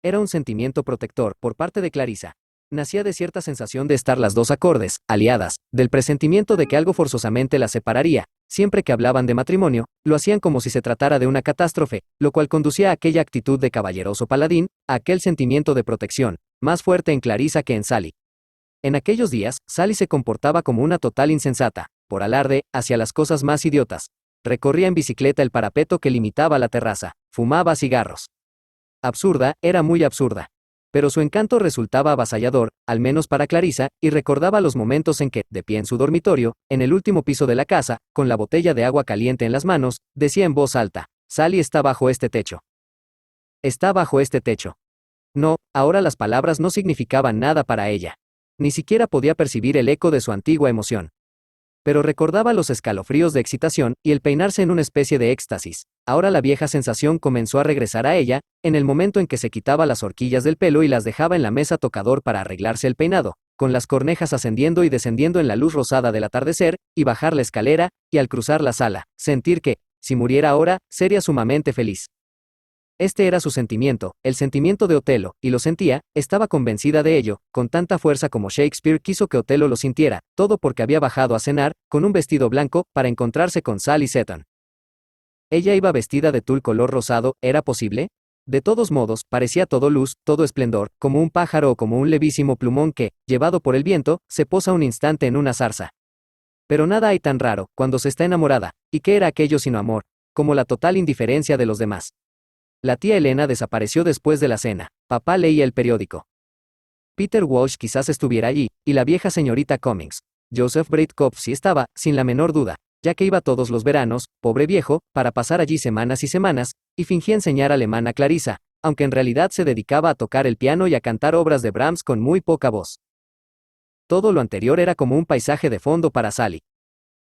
Era un sentimiento protector, por parte de Clarissa. Nacía de cierta sensación de estar las dos acordes, aliadas, del presentimiento de que algo forzosamente las separaría. Siempre que hablaban de matrimonio, lo hacían como si se tratara de una catástrofe, lo cual conducía a aquella actitud de caballeroso paladín, a aquel sentimiento de protección, más fuerte en Clarissa que en Sally. En aquellos días, Sally se comportaba como una total insensata, por alarde, hacia las cosas más idiotas. Recorría en bicicleta el parapeto que limitaba la terraza, fumaba cigarros. Absurda, era muy absurda. Pero su encanto resultaba avasallador, al menos para Clarissa, y recordaba los momentos en que, de pie en su dormitorio, en el último piso de la casa, con la botella de agua caliente en las manos, decía en voz alta: Sally está bajo este techo. Está bajo este techo. No, ahora las palabras no significaban nada para ella. Ni siquiera podía percibir el eco de su antigua emoción. Pero recordaba los escalofríos de excitación, y el peinarse en una especie de éxtasis. Ahora la vieja sensación comenzó a regresar a ella, en el momento en que se quitaba las horquillas del pelo y las dejaba en la mesa tocador para arreglarse el peinado, con las cornejas ascendiendo y descendiendo en la luz rosada del atardecer, y bajar la escalera, y al cruzar la sala, sentir que, si muriera ahora, sería sumamente feliz. Este era su sentimiento, el sentimiento de Otelo, y lo sentía, estaba convencida de ello, con tanta fuerza como Shakespeare quiso que Otelo lo sintiera, todo porque había bajado a cenar, con un vestido blanco, para encontrarse con Sally Seton. Ella iba vestida de tul color rosado, ¿era posible? De todos modos, parecía todo luz, todo esplendor, como un pájaro o como un levísimo plumón que, llevado por el viento, se posa un instante en una zarza. Pero nada hay tan raro, cuando se está enamorada, ¿y qué era aquello sino amor? Como la total indiferencia de los demás. La tía Elena desapareció después de la cena. Papá leía el periódico. Peter Walsh quizás estuviera allí, y la vieja señorita Cummings. Joseph Breitkopf sí estaba, sin la menor duda, ya que iba todos los veranos, pobre viejo, para pasar allí semanas y semanas, y fingía enseñar alemán a Clarissa, aunque en realidad se dedicaba a tocar el piano y a cantar obras de Brahms con muy poca voz. Todo lo anterior era como un paisaje de fondo para Sally.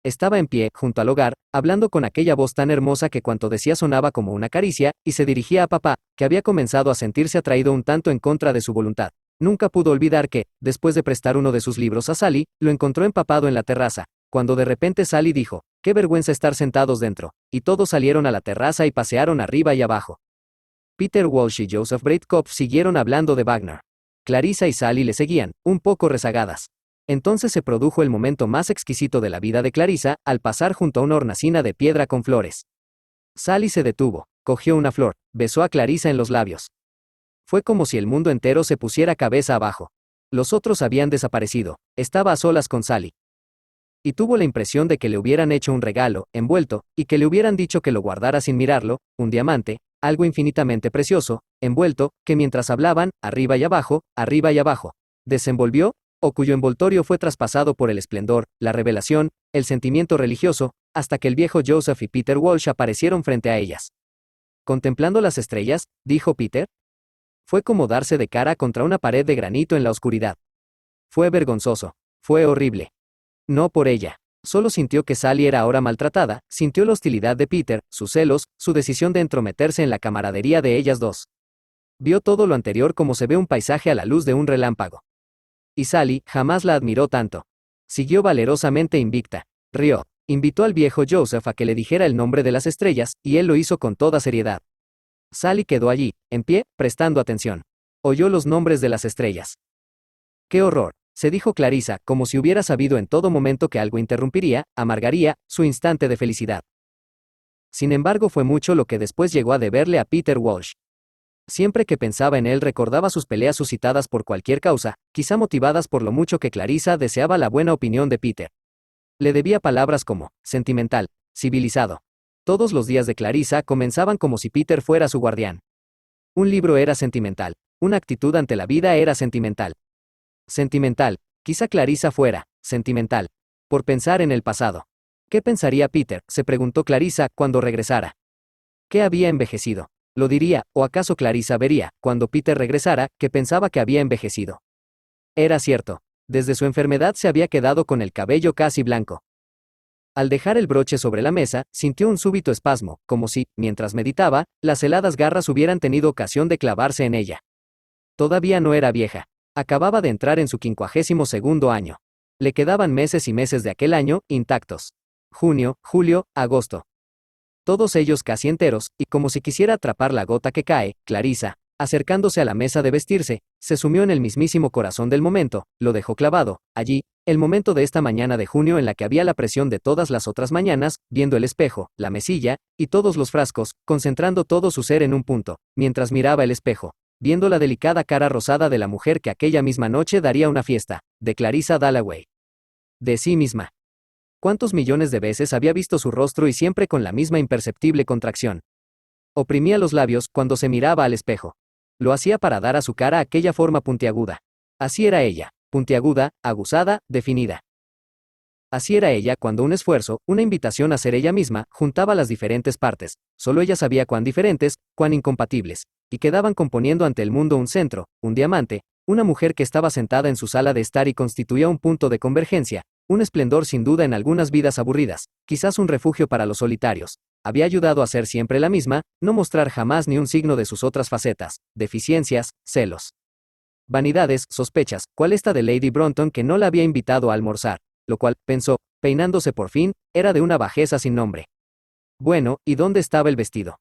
Estaba en pie, junto al hogar, hablando con aquella voz tan hermosa que cuanto decía sonaba como una caricia, y se dirigía a papá, que había comenzado a sentirse atraído un tanto en contra de su voluntad. Nunca pudo olvidar que, después de prestar uno de sus libros a Sally, lo encontró empapado en la terraza, cuando de repente Sally dijo: «Qué vergüenza estar sentados dentro», y todos salieron a la terraza y pasearon arriba y abajo. Peter Walsh y Joseph Breitkopf siguieron hablando de Wagner. Clarissa y Sally le seguían, un poco rezagadas. Entonces se produjo el momento más exquisito de la vida de Clarissa, al pasar junto a una hornacina de piedra con flores. Sally se detuvo, cogió una flor, besó a Clarissa en los labios. Fue como si el mundo entero se pusiera cabeza abajo. Los otros habían desaparecido, estaba a solas con Sally. Y tuvo la impresión de que le hubieran hecho un regalo, envuelto, y que le hubieran dicho que lo guardara sin mirarlo, un diamante, algo infinitamente precioso, envuelto, que mientras hablaban, arriba y abajo, desenvolvió, o cuyo envoltorio fue traspasado por el esplendor, la revelación, el sentimiento religioso, hasta que el viejo Joseph y Peter Walsh aparecieron frente a ellas. «¿Contemplando las estrellas?», dijo Peter. Fue como darse de cara contra una pared de granito en la oscuridad. Fue vergonzoso. Fue horrible. No por ella. Solo sintió que Sally era ahora maltratada, sintió la hostilidad de Peter, sus celos, su decisión de entrometerse en la camaradería de ellas dos. Vio todo lo anterior como se ve un paisaje a la luz de un relámpago. Y Sally jamás la admiró tanto. Siguió valerosamente invicta. Rió. Invitó al viejo Joseph a que le dijera el nombre de las estrellas, y él lo hizo con toda seriedad. Sally quedó allí, en pie, prestando atención. Oyó los nombres de las estrellas. ¡Qué horror!, se dijo Clarissa, como si hubiera sabido en todo momento que algo interrumpiría, amargaría, su instante de felicidad. Sin embargo, fue mucho lo que después llegó a deberle a Peter Walsh. Siempre que pensaba en él recordaba sus peleas suscitadas por cualquier causa, quizá motivadas por lo mucho que Clarissa deseaba la buena opinión de Peter. Le debía palabras como sentimental, civilizado. Todos los días de Clarissa comenzaban como si Peter fuera su guardián. Un libro era sentimental. Una actitud ante la vida era sentimental. Sentimental. Quizá Clarissa fuera sentimental. Por pensar en el pasado. ¿Qué pensaría Peter?, se preguntó Clarissa, cuando regresara. ¿Qué había envejecido? Lo diría, o acaso Clarissa vería, cuando Peter regresara, que pensaba que había envejecido. Era cierto. Desde su enfermedad se había quedado con el cabello casi blanco. Al dejar el broche sobre la mesa, sintió un súbito espasmo, como si, mientras meditaba, las heladas garras hubieran tenido ocasión de clavarse en ella. Todavía no era vieja. Acababa de entrar en su 52º año. Le quedaban meses y meses de aquel año, intactos. Junio, julio, agosto. Todos ellos casi enteros, y como si quisiera atrapar la gota que cae, Clarissa, acercándose a la mesa de vestirse, se sumió en el mismísimo corazón del momento, lo dejó clavado, allí, el momento de esta mañana de junio en la que había la presión de todas las otras mañanas, viendo el espejo, la mesilla, y todos los frascos, concentrando todo su ser en un punto, mientras miraba el espejo, viendo la delicada cara rosada de la mujer que aquella misma noche daría una fiesta, de Clarissa Dalloway. De sí misma. ¿Cuántos millones de veces había visto su rostro y siempre con la misma imperceptible contracción? Oprimía los labios cuando se miraba al espejo. Lo hacía para dar a su cara aquella forma puntiaguda. Así era ella, puntiaguda, aguzada, definida. Así era ella cuando un esfuerzo, una invitación a ser ella misma, juntaba las diferentes partes, solo ella sabía cuán diferentes, cuán incompatibles, y quedaban componiendo ante el mundo un centro, un diamante, una mujer que estaba sentada en su sala de estar y constituía un punto de convergencia, un esplendor sin duda en algunas vidas aburridas, quizás un refugio para los solitarios. Había ayudado a ser siempre la misma, no mostrar jamás ni un signo de sus otras facetas, deficiencias, celos, vanidades, sospechas, cual esta de Lady Bronton que no la había invitado a almorzar, lo cual, pensó, peinándose por fin, era de una bajeza sin nombre. Bueno, ¿y dónde estaba el vestido?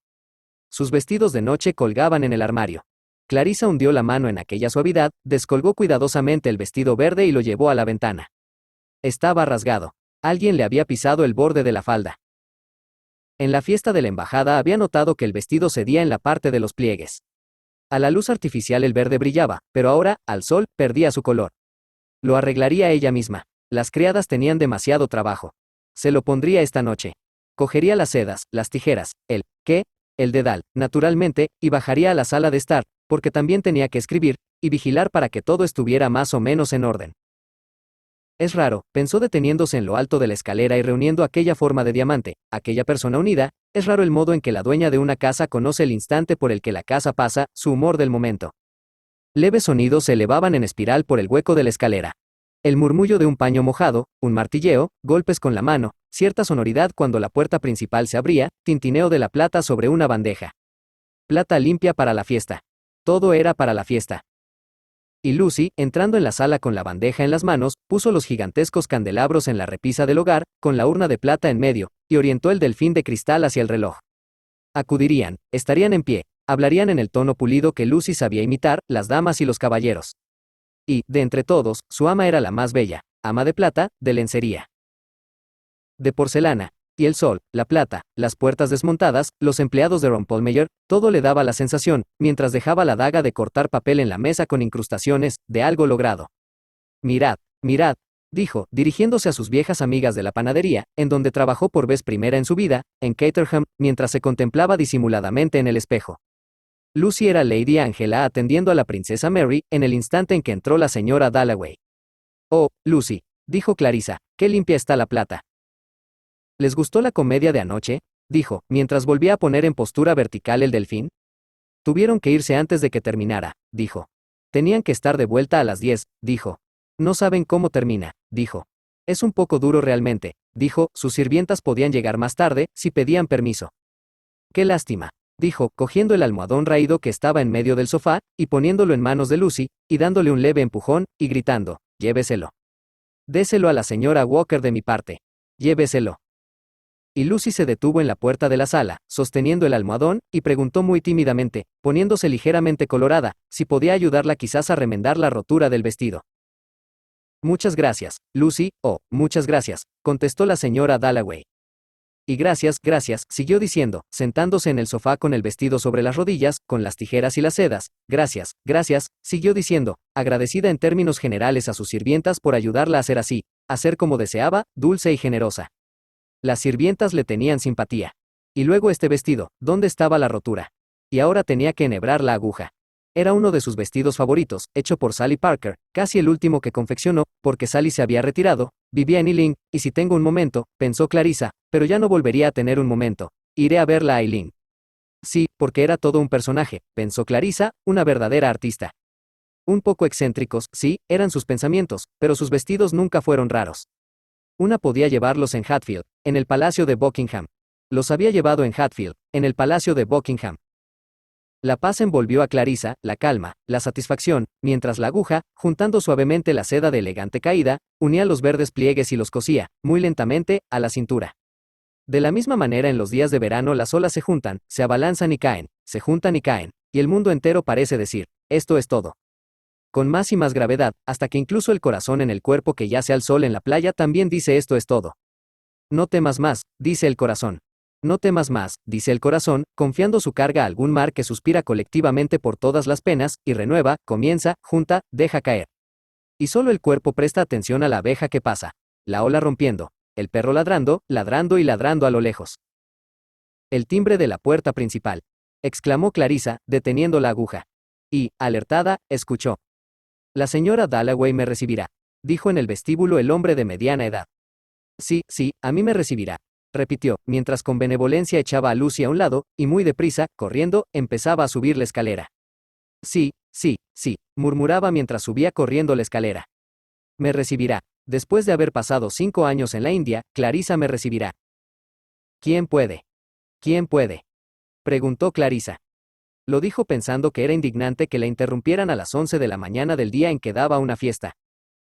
Sus vestidos de noche colgaban en el armario. Clarissa hundió la mano en aquella suavidad, descolgó cuidadosamente el vestido verde y lo llevó a la ventana. Estaba rasgado. Alguien le había pisado el borde de la falda. En la fiesta de la embajada había notado que el vestido cedía en la parte de los pliegues. A la luz artificial el verde brillaba, pero ahora, al sol, perdía su color. Lo arreglaría ella misma. Las criadas tenían demasiado trabajo. Se lo pondría esta noche. Cogería las sedas, las tijeras, el dedal, naturalmente, y bajaría a la sala de estar, porque también tenía que escribir, y vigilar para que todo estuviera más o menos en orden. Es raro, pensó deteniéndose en lo alto de la escalera y reuniendo aquella forma de diamante, aquella persona unida, es raro el modo en que la dueña de una casa conoce el instante por el que la casa pasa, su humor del momento. Leves sonidos se elevaban en espiral por el hueco de la escalera. El murmullo de un paño mojado, un martilleo, golpes con la mano, cierta sonoridad cuando la puerta principal se abría, tintineo de la plata sobre una bandeja. Plata limpia para la fiesta. Todo era para la fiesta. Y Lucy, entrando en la sala con la bandeja en las manos, puso los gigantescos candelabros en la repisa del hogar, con la urna de plata en medio, y orientó el delfín de cristal hacia el reloj. Acudirían, estarían en pie, hablarían en el tono pulido que Lucy sabía imitar, las damas y los caballeros. Y, de entre todos, su ama era la más bella, ama de plata, de lencería, de porcelana, y el sol, la plata, las puertas desmontadas, los empleados de Rumpelmayer, todo le daba la sensación, mientras dejaba la daga de cortar papel en la mesa con incrustaciones, de algo logrado. Mirad, mirad, dijo, dirigiéndose a sus viejas amigas de la panadería, en donde trabajó por vez primera en su vida, en Caterham, mientras se contemplaba disimuladamente en el espejo. Lucy era Lady Angela atendiendo a la princesa Mary, en el instante en que entró la señora Dalloway. Oh, Lucy, dijo Clarissa, qué limpia está la plata. ¿Les gustó la comedia de anoche?, dijo, mientras volvía a poner en postura vertical el delfín. Tuvieron que irse antes de que terminara, dijo. Tenían que estar de vuelta a las 10, dijo. No saben cómo termina, dijo. Es un poco duro realmente, dijo, sus sirvientas podían llegar más tarde, si pedían permiso. Qué lástima, dijo, cogiendo el almohadón raído que estaba en medio del sofá, y poniéndolo en manos de Lucy, y dándole un leve empujón, y gritando, lléveselo. Déselo a la señora Walker de mi parte. Lléveselo. Y Lucy se detuvo en la puerta de la sala, sosteniendo el almohadón, y preguntó muy tímidamente, poniéndose ligeramente colorada, si podía ayudarla quizás a remendar la rotura del vestido. Muchas gracias, Lucy, muchas gracias, contestó la señora Dalloway. Y gracias, gracias, siguió diciendo, sentándose en el sofá con el vestido sobre las rodillas, con las tijeras y las sedas. Gracias, gracias, siguió diciendo, agradecida en términos generales a sus sirvientas por ayudarla a ser así, a ser como deseaba, dulce y generosa. Las sirvientas le tenían simpatía. Y luego este vestido, ¿dónde estaba la rotura? Y ahora tenía que enhebrar la aguja. Era uno de sus vestidos favoritos, hecho por Sally Parker, casi el último que confeccionó, porque Sally se había retirado, vivía en Ealing, y si tengo un momento, pensó Clarissa, pero ya no volvería a tener un momento. Iré a verla a Eileen. Sí, porque era todo un personaje, pensó Clarissa, una verdadera artista. Un poco excéntricos, sí, eran sus pensamientos, pero sus vestidos nunca fueron raros. Una podía llevarlos en Hatfield, en el Palacio de Buckingham. Los había llevado en Hatfield, en el Palacio de Buckingham. La paz envolvió a Clarissa, la calma, la satisfacción, mientras la aguja, juntando suavemente la seda de elegante caída, unía los verdes pliegues y los cosía, muy lentamente, a la cintura. De la misma manera en los días de verano las olas se juntan, se abalanzan y caen, se juntan y caen, y el mundo entero parece decir, esto es todo. Con más y más gravedad, hasta que incluso el corazón en el cuerpo que yace al sol en la playa también dice esto es todo. No temas más, dice el corazón. No temas más, dice el corazón, confiando su carga a algún mar que suspira colectivamente por todas las penas, y renueva, comienza, junta, deja caer. Y solo el cuerpo presta atención a la abeja que pasa. La ola rompiendo. El perro ladrando, ladrando y ladrando a lo lejos. El timbre de la puerta principal. Exclamó Clarissa, deteniendo la aguja. Y, alertada, escuchó. La señora Dalloway me recibirá, dijo en el vestíbulo el hombre de mediana edad. Sí, a mí me recibirá, repitió, mientras con benevolencia echaba a Lucy a un lado, y muy deprisa, corriendo, empezaba a subir la escalera. Sí, murmuraba mientras subía corriendo la escalera. Me recibirá. Después de haber pasado 5 años en la India, Clarissa me recibirá. ¿Quién puede? ¿Quién puede? Preguntó Clarissa. Lo dijo pensando que era indignante que la interrumpieran a las 11 de la mañana del día en que daba una fiesta.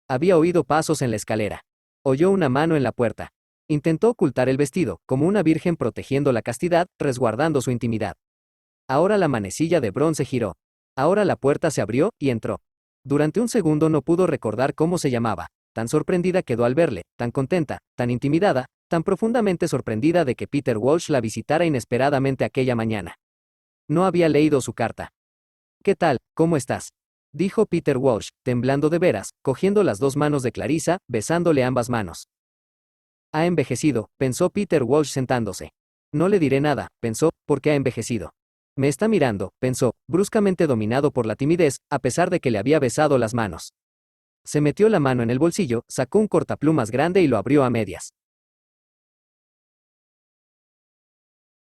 Había oído pasos en la escalera. Oyó una mano en la puerta. Intentó ocultar el vestido, como una virgen protegiendo la castidad, resguardando su intimidad. Ahora la manecilla de bronce giró. Ahora la puerta se abrió, y entró. Durante un segundo no pudo recordar cómo se llamaba. Tan sorprendida quedó al verle, tan contenta, tan intimidada, tan profundamente sorprendida de que Peter Walsh la visitara inesperadamente aquella mañana. No había leído su carta. ¿Qué tal? ¿Cómo estás? Dijo Peter Walsh, temblando de veras, cogiendo las 2 manos de Clarissa, besándole ambas manos. Ha envejecido, pensó Peter Walsh sentándose. No le diré nada, pensó, porque ha envejecido. Me está mirando, pensó, bruscamente dominado por la timidez, a pesar de que le había besado las manos. Se metió la mano en el bolsillo, sacó un cortaplumas grande y lo abrió a medias.